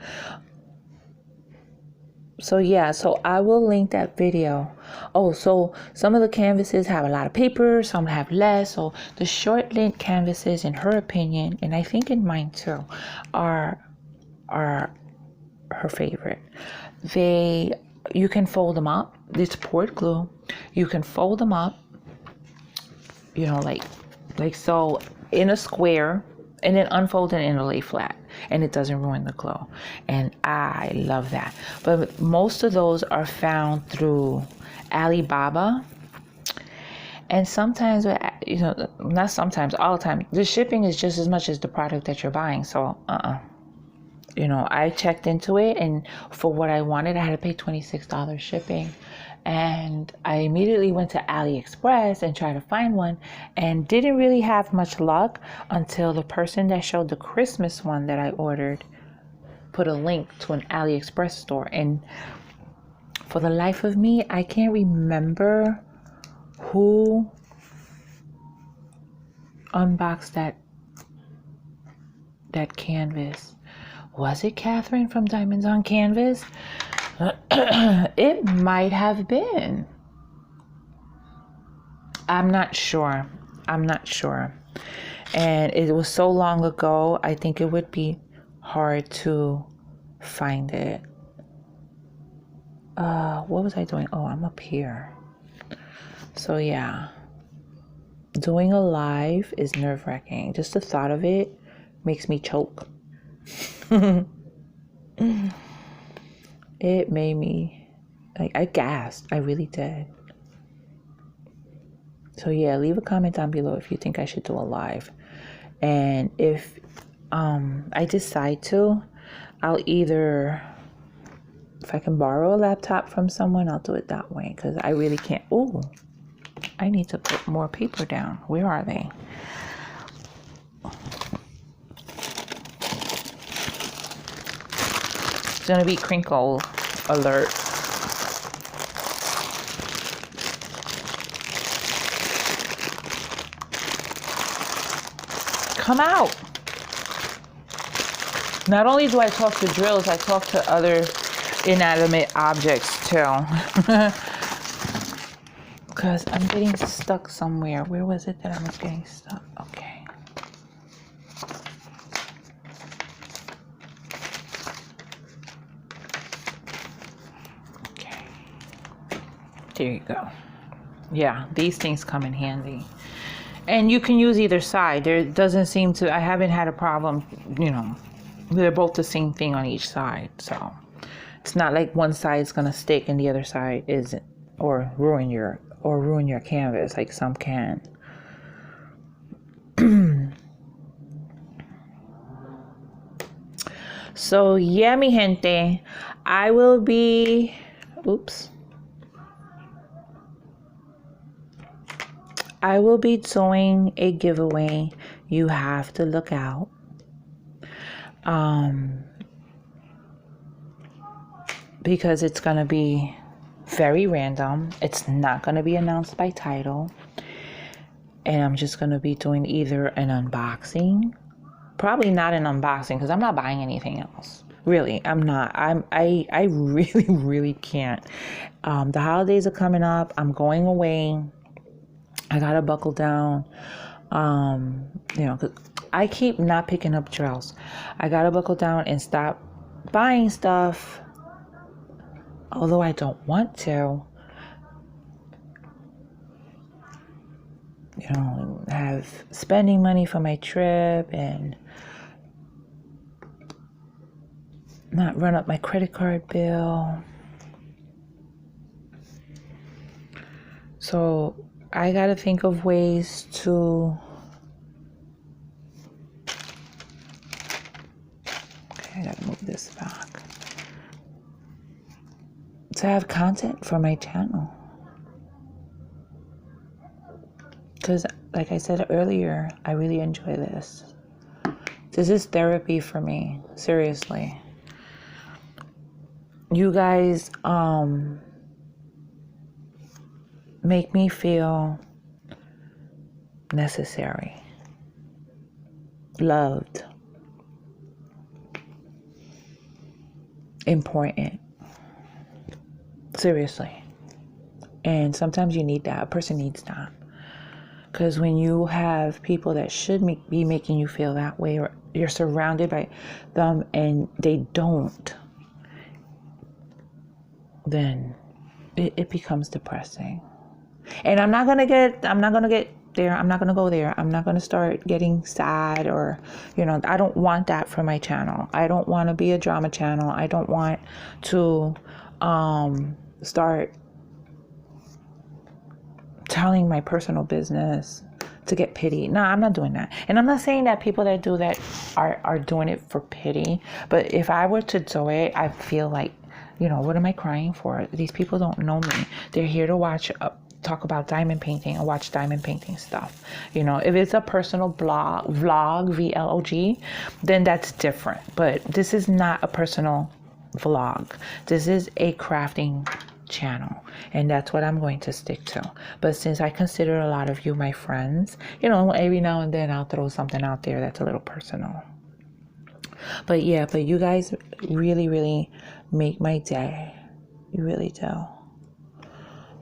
So yeah, so I will link that video. Oh, so some of the canvases have a lot of paper, some have less. So the short lit canvases, in her opinion, and I think in mine too, are her favorite. You can fold them up. It's poured glue. You can fold them up, you know, like so, in a square, and then unfold it in a lay flat, and it doesn't ruin the glue. And I love that. But most of those are found through Alibaba. And sometimes, you know, not sometimes, all the time, the shipping is just as much as the product that you're buying. So, you know, I checked into it, and for what I wanted, I had to pay $26 shipping. And I immediately went to AliExpress and tried to find one, and didn't really have much luck until the person that showed the Christmas one that I ordered put a link to an AliExpress store. And for the life of me, I can't remember who unboxed that canvas. Was it Kathryn from Diamonds on Canvas? It might have been. I'm not sure. And it was so long ago, I think it would be hard to find it. What was I doing? Oh, I'm up here. So yeah, doing a live is nerve-wracking. Just the thought of it makes me choke. It made me, like, I gasped. I really did. So yeah, leave a comment down below if you think I should do a live. And if I decide to, I'll either If I can borrow a laptop from someone, I'll do it that way, because I really can't. Oh, I need to put more paper down. Where are they? It's gonna be crinkle alert. Come out. Not only do I talk to drills, I talk to other inanimate objects too. Because I'm getting stuck somewhere. Where was it that I was getting stuck? Okay. Okay. There you go. Yeah, these things come in handy. And you can use either side. There doesn't seem to, I haven't had a problem, you know, they're both the same thing on each side. So it's not like one side is going to stick and the other side isn't, or ruin your canvas like some can. So yeah, mi gente, I will be, I will be doing a giveaway. You have to look out. Because it's going to be very random. It's not going to be announced by title. And I'm just going to be doing either an unboxing. Probably not an unboxing, because I'm not buying anything else. Really, I'm not. I really, really can't. The holidays are coming up. I'm going away. I got to buckle down. You know, 'cause I keep not picking up drills. I got to buckle down and stop buying stuff. Although I don't want to, you know, have spending money for my trip and not run up my credit card bill. So I gotta think of ways to, okay, I gotta move this back, to have content for my channel. Because like I said earlier, I really enjoy this. This is therapy for me, seriously. You guys make me feel necessary, loved, important. Seriously. And sometimes you need that. A person needs that. Because when you have people that should be making you feel that way, or you're surrounded by them and they don't, then it becomes depressing. And I'm not gonna get there. I'm not gonna go there. I'm not gonna start getting sad, or, you know, I don't want that for my channel. I don't want to be a drama channel. I don't want to start telling my personal business to get pity. No, I'm not doing that. And I'm not saying that people that do that are doing it for pity. But if I were to do it, I feel like, you know, what am I crying for? These people don't know me. They're here to watch, talk about diamond painting and watch diamond painting stuff. You know, if it's a personal vlog, VLOG, then that's different. But this is not a personal vlog. This is a crafting channel, and that's what I'm going to stick to. But since I consider a lot of you my friends, you know, every now and then I'll throw something out there that's a little personal. But yeah, but you guys really, really make my day. You really do.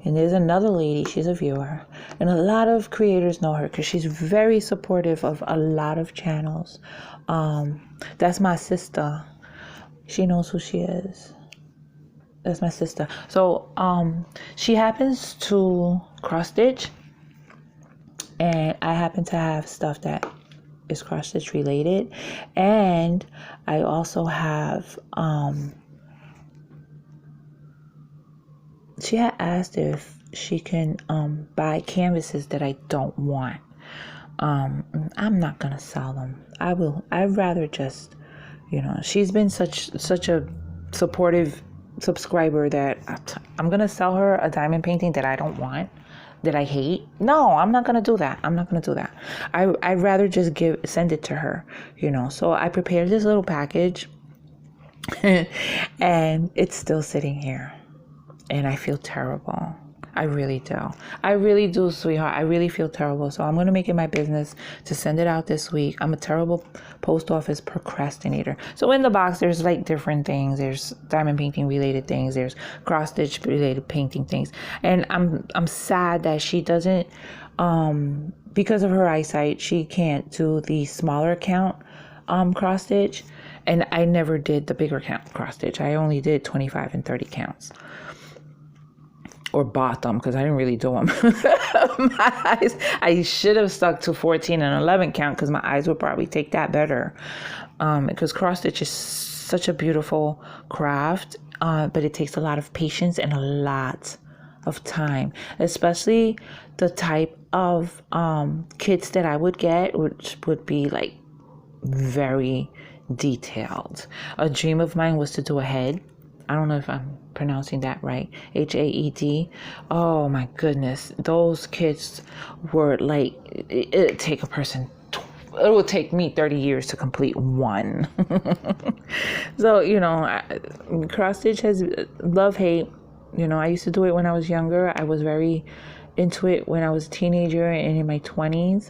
And there's another lady, she's a viewer, and a lot of creators know her because she's very supportive of a lot of channels. That's my sister. She knows who she is. That's my sister. So she happens to cross stitch, and I happen to have stuff that is cross stitch related, and I also have she had asked if she can buy canvases that I don't want. I'm not gonna sell them. I'd rather just, you know, she's been such a supportive subscriber that I'm going to sell her a diamond painting that I don't want, that I hate. No, I'm not going to do that. I'm not going to do that. I'd rather just send it to her, you know. So I prepared this little package and it's still sitting here and I feel terrible. I really do. I really do, sweetheart. I really feel terrible. So I'm going to make it my business to send it out this week. I'm a terrible post office procrastinator. So in the box, there's like different things. There's diamond painting related things. There's cross stitch related painting things. And I'm sad that she doesn't, because of her eyesight, she can't do the smaller count cross stitch. And I never did the bigger count cross stitch. I only did 25 and 30 counts. Or bought them, because I didn't really do them. My eyes, I should have stuck to 14 and 11 count, because my eyes would probably take that better. Because cross stitch is such a beautiful craft, but it takes a lot of patience and a lot of time, especially the type of kits that I would get, which would be like very detailed. A dream of mine was to do a head. I don't know if I'm pronouncing that right. HAED. Oh my goodness. Those kits were like, it'd take a person, it would take me 30 years to complete one. So, you know, cross stitch has love, hate. You know, I used to do it when I was younger. I was very into it when I was a teenager and in my 20s.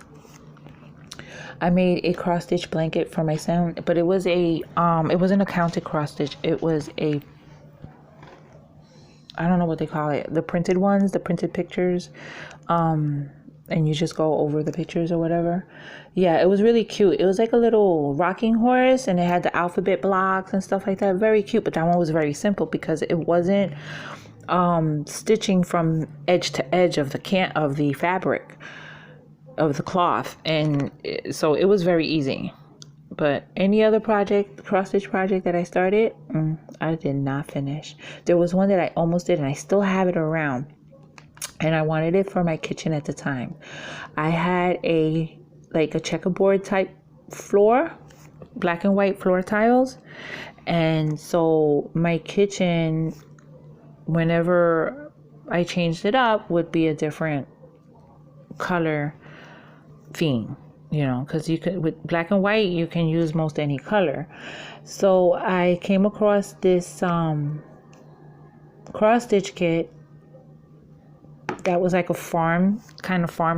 I made a cross stitch blanket for my son, but it was it wasn't a counted cross stitch. It was I don't know what they call it. The printed ones, the printed pictures. And you just go over the pictures or whatever. Yeah, it was really cute. It was like a little rocking horse and it had the alphabet blocks and stuff like that. Very cute. But that one was very simple because it wasn't stitching from edge to edge of the fabric, of the cloth. And so it was very easy. But any other project, cross stitch project that I started, I did not finish. There was one that I almost did and I still have it around. And I wanted it for my kitchen at the time. I had a checkerboard type floor, black and white floor tiles. And so my kitchen, whenever I changed it up, would be a different color theme. You know, because you could, with black and white, you can use most any color. So I came across this cross stitch kit that was like a farm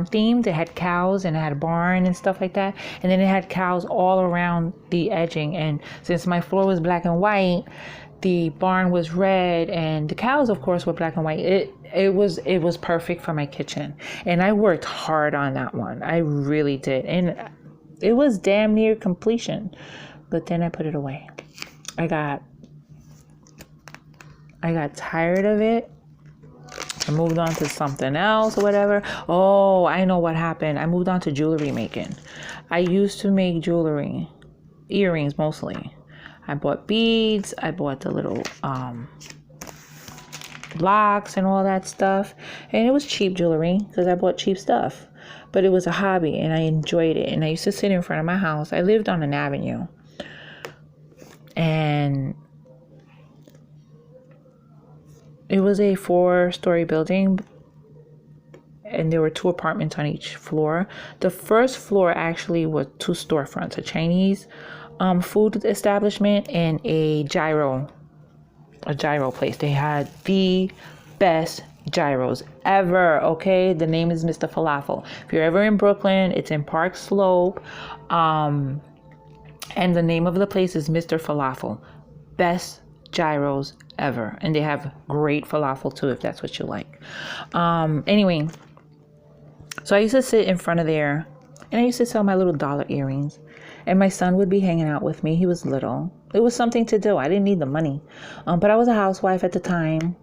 theme. They had cows and it had a barn and stuff like that. And then it had cows all around the edging. And since my floor was black and white, the barn was red and the cows, of course, were black and white. It was perfect for my kitchen. And I worked hard on that one. I really did. And it was damn near completion. But then I put it away. I got tired of it. I moved on to something else or whatever. Oh, I know what happened. I moved on to jewelry making. I used to make jewelry, earrings mostly. I bought beads. I bought the little blocks and all that stuff. And it was cheap jewelry because I bought cheap stuff. But it was a hobby and I enjoyed it. And I used to sit in front of my house. I lived on an avenue. And it was a 4-story building. And there were 2 apartments on each floor. The first floor actually was 2 storefronts, a Chinese food establishment and a gyro place. They had the best gyros ever. Okay, the name is Mr. Falafel. If you're ever in Brooklyn, it's in Park Slope, and the name of the place is Mr. Falafel. Best gyros ever, and they have great falafel too if that's what you like. Anyway, so I used to sit in front of there and I used to sell my little dollar earrings. And my son would be hanging out with me. He was little. It was something to do. I didn't need the money. But I was a housewife at the time.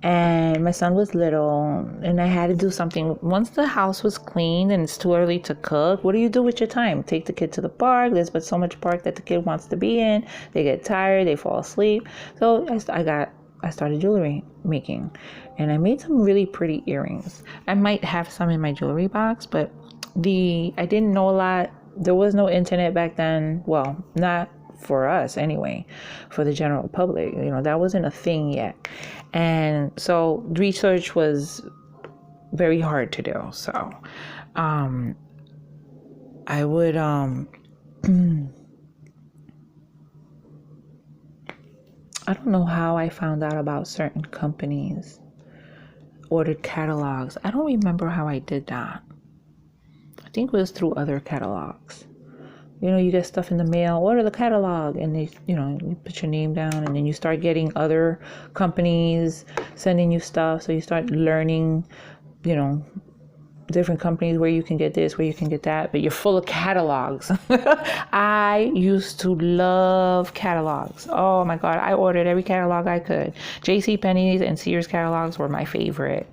And my son was little. And I had to do something. Once the house was cleaned and it's too early to cook, what do you do with your time? Take the kid to the park. There's but so much park that the kid wants to be in. They get tired. They fall asleep. So I started jewelry making. And I made some really pretty earrings. I might have some in my jewelry box. But I didn't know a lot. There was no internet back then. Well, not for us anyway, for the general public. You know, that wasn't a thing yet. And so research was very hard to do. So I would I don't know how I found out about certain companies, ordered catalogs. I don't remember how I did that. I think it was through other catalogs. You know, you get stuff in the mail, order the catalog, and they, you know, you put your name down, and then you start getting other companies sending you stuff. So you start learning, you know, different companies where you can get this, where you can get that, but you're full of catalogs. I used to love catalogs. Oh my God, I ordered every catalog I could. JCPenney's and Sears catalogs were my favorite.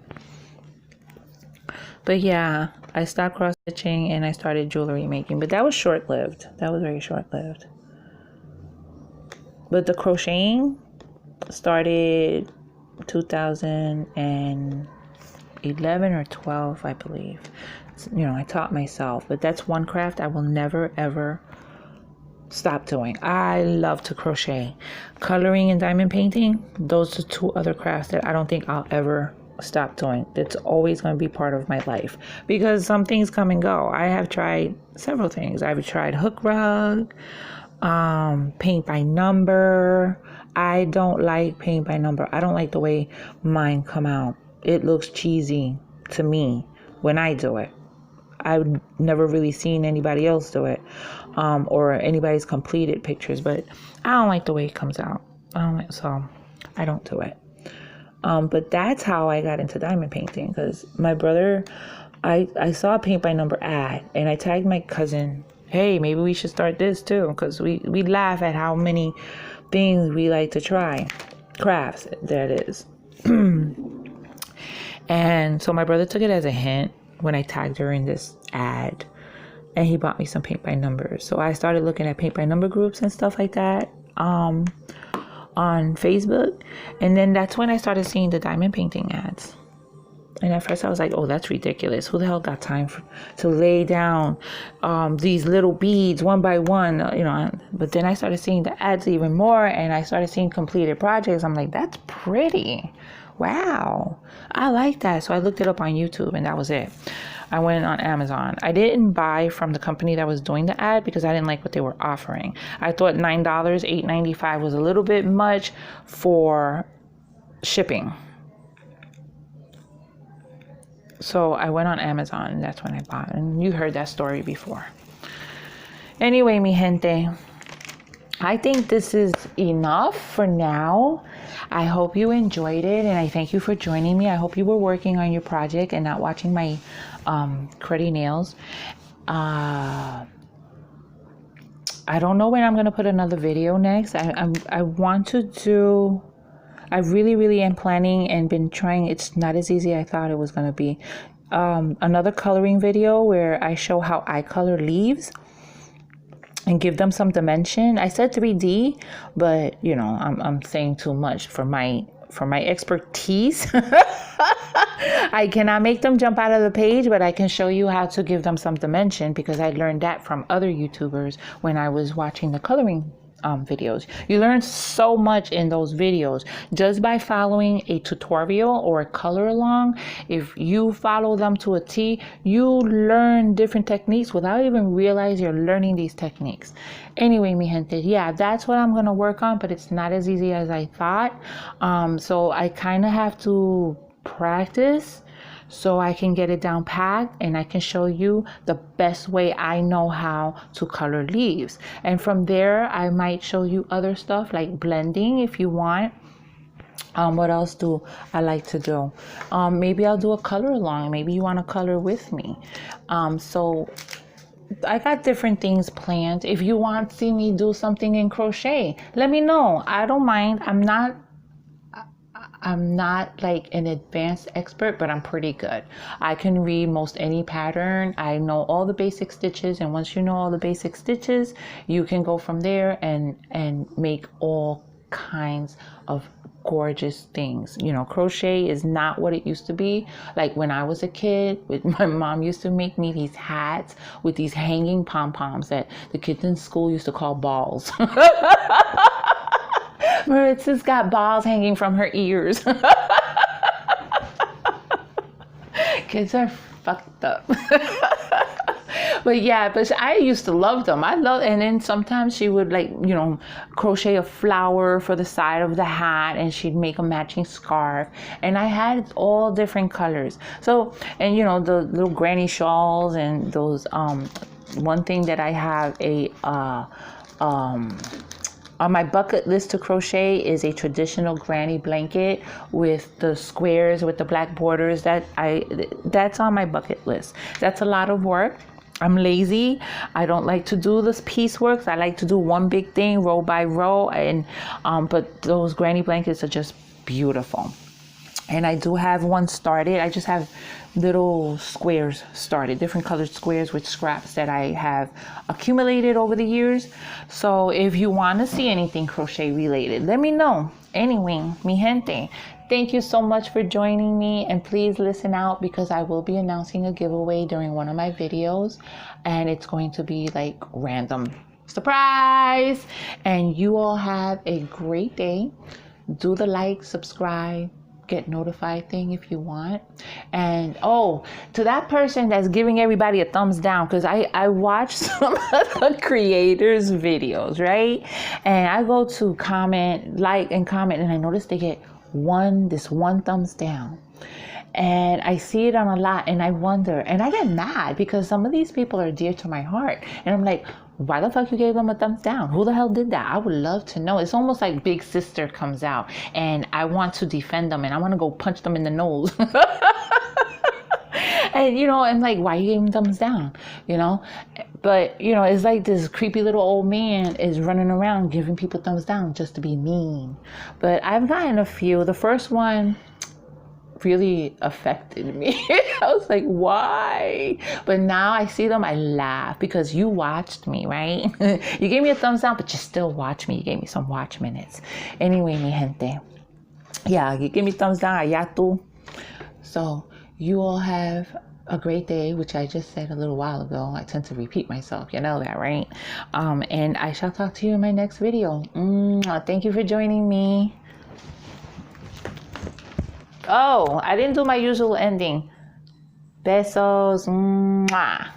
But yeah, I stopped cross stitching and I started jewelry making, but that was short-lived. That was very short-lived. But the crocheting started 2011 or 12, I believe. You know, I taught myself, but that's one craft I will never ever stop doing. I love to crochet. Coloring and diamond painting, those are two other crafts that I don't think I'll ever stop doing. It's always going to be part of my life because some things come and go. I have tried several things. I've tried hook rug, paint by number. I don't like paint by number. I don't like the way mine come out. It looks cheesy to me when I do it. I've never really seen anybody else do it, or anybody's completed pictures, but I don't like the way it comes out. So I don't do it. But that's how I got into diamond painting, because my brother, I saw a paint by number ad, and I tagged my cousin, hey, maybe we should start this too, because we laugh at how many things we like to try. Crafts, that is. And so my brother took it as a hint when I tagged her in this ad, and he bought me some paint by numbers. So I started looking at paint by number groups and stuff like that on Facebook, and then that's when I started seeing the diamond painting ads. And at first I was like, oh, that's ridiculous. Who the hell got time to lay down these little beads one by one, you know? But then I started seeing the ads even more, and I started seeing completed projects. I'm like, that's pretty. Wow, I like that. So I looked it up on YouTube, and that was it. I went on Amazon. I didn't buy from the company that was doing the ad because I didn't like what they were offering. I thought $9, $8.95 was a little bit much for shipping. So I went on Amazon, and that's when I bought. And you heard that story before. Anyway, mi gente, I think this is enough for now. I hope you enjoyed it, and I thank you for joining me. I hope you were working on your project and not watching my cruddy nails. I don't know when I'm going to put another video next. I want to do... I really am planning and been trying. It's not as easy as I thought it was going to be. Another coloring video where I show how I color leaves and give them some dimension. I said 3D, but you know, I'm saying too much for my expertise. I cannot make them jump out of the page, but I can show you how to give them some dimension because I learned that from other YouTubers when I was watching the coloring videos. You learn so much in those videos just by following a tutorial or a color along. If you follow them to a T, you learn different techniques without even realize you're learning these techniques. Anyway, mi gente, yeah, that's what I'm gonna work on, but it's not as easy as I thought. So I kind of have to practice so I can get it down packed, and I can show you the best way I know how to color leaves. And from there, I might show you other stuff like blending if you want. What else do I like to do? Maybe I'll do a color along. Maybe you want to color with me. So I got different things planned. If you want to see me do something in crochet, let me know. I don't mind. I'm not like an advanced expert, but I'm pretty good. I can read most any pattern. I know all the basic stitches, and once you know all the basic stitches, you can go from there and make all kinds of gorgeous things. You know, crochet is not what it used to be. Like when I was a kid, my mom used to make me these hats with these hanging pom-poms that the kids in school used to call balls. Maritza's got balls hanging from her ears. Kids are fucked up. But yeah, but I used to love them. And then sometimes she would, like, you know, crochet a flower for the side of the hat, and she'd make a matching scarf. And I had all different colors. So, and you know, the little granny shawls and those, one thing that I have on my bucket list to crochet is a traditional granny blanket with the squares with the black borders. That's on my bucket list. That's a lot of work. I'm lazy. I don't like to do this piecework. I like to do one big thing row by row, and but those granny blankets are just beautiful. And I do have one started. I just have little squares started, different colored squares with scraps that I have accumulated over the years. So if you want to see anything crochet related, let me know. Anyway, mi gente, thank you so much for joining me, and please listen out because I will be announcing a giveaway during one of my videos, and it's going to be like random surprise. And you all have a great day. Do the like, subscribe, get notified thing if you want. And oh, to that person that's giving everybody a thumbs down, because I watched some of the creators' videos, right? And I go to comment, like and comment, and I notice they get this one thumbs down. And I see it on a lot, and I wonder, and I get mad because some of these people are dear to my heart. And I'm like, why the fuck you gave them a thumbs down? Who the hell did that? I would love to know. It's almost like Big Sister comes out and I want to defend them and I want to go punch them in the nose. And, you know, I'm like, why you gave them thumbs down? You know? But, you know, it's like this creepy little old man is running around giving people thumbs down just to be mean. But I've gotten a few. The first one really affected me. I was like, why? But now I see them, I laugh because you watched me, right? You gave me a thumbs down, but you still watch me. You gave me some watch minutes. Anyway, mi gente. Yeah, you give me thumbs down, allá tú. So you all have a great day, which I just said a little while ago. I tend to repeat myself, you know that, right? And I shall talk to you in my next video. Thank you for joining me. Oh, I didn't do my usual ending. Besos. Mwah.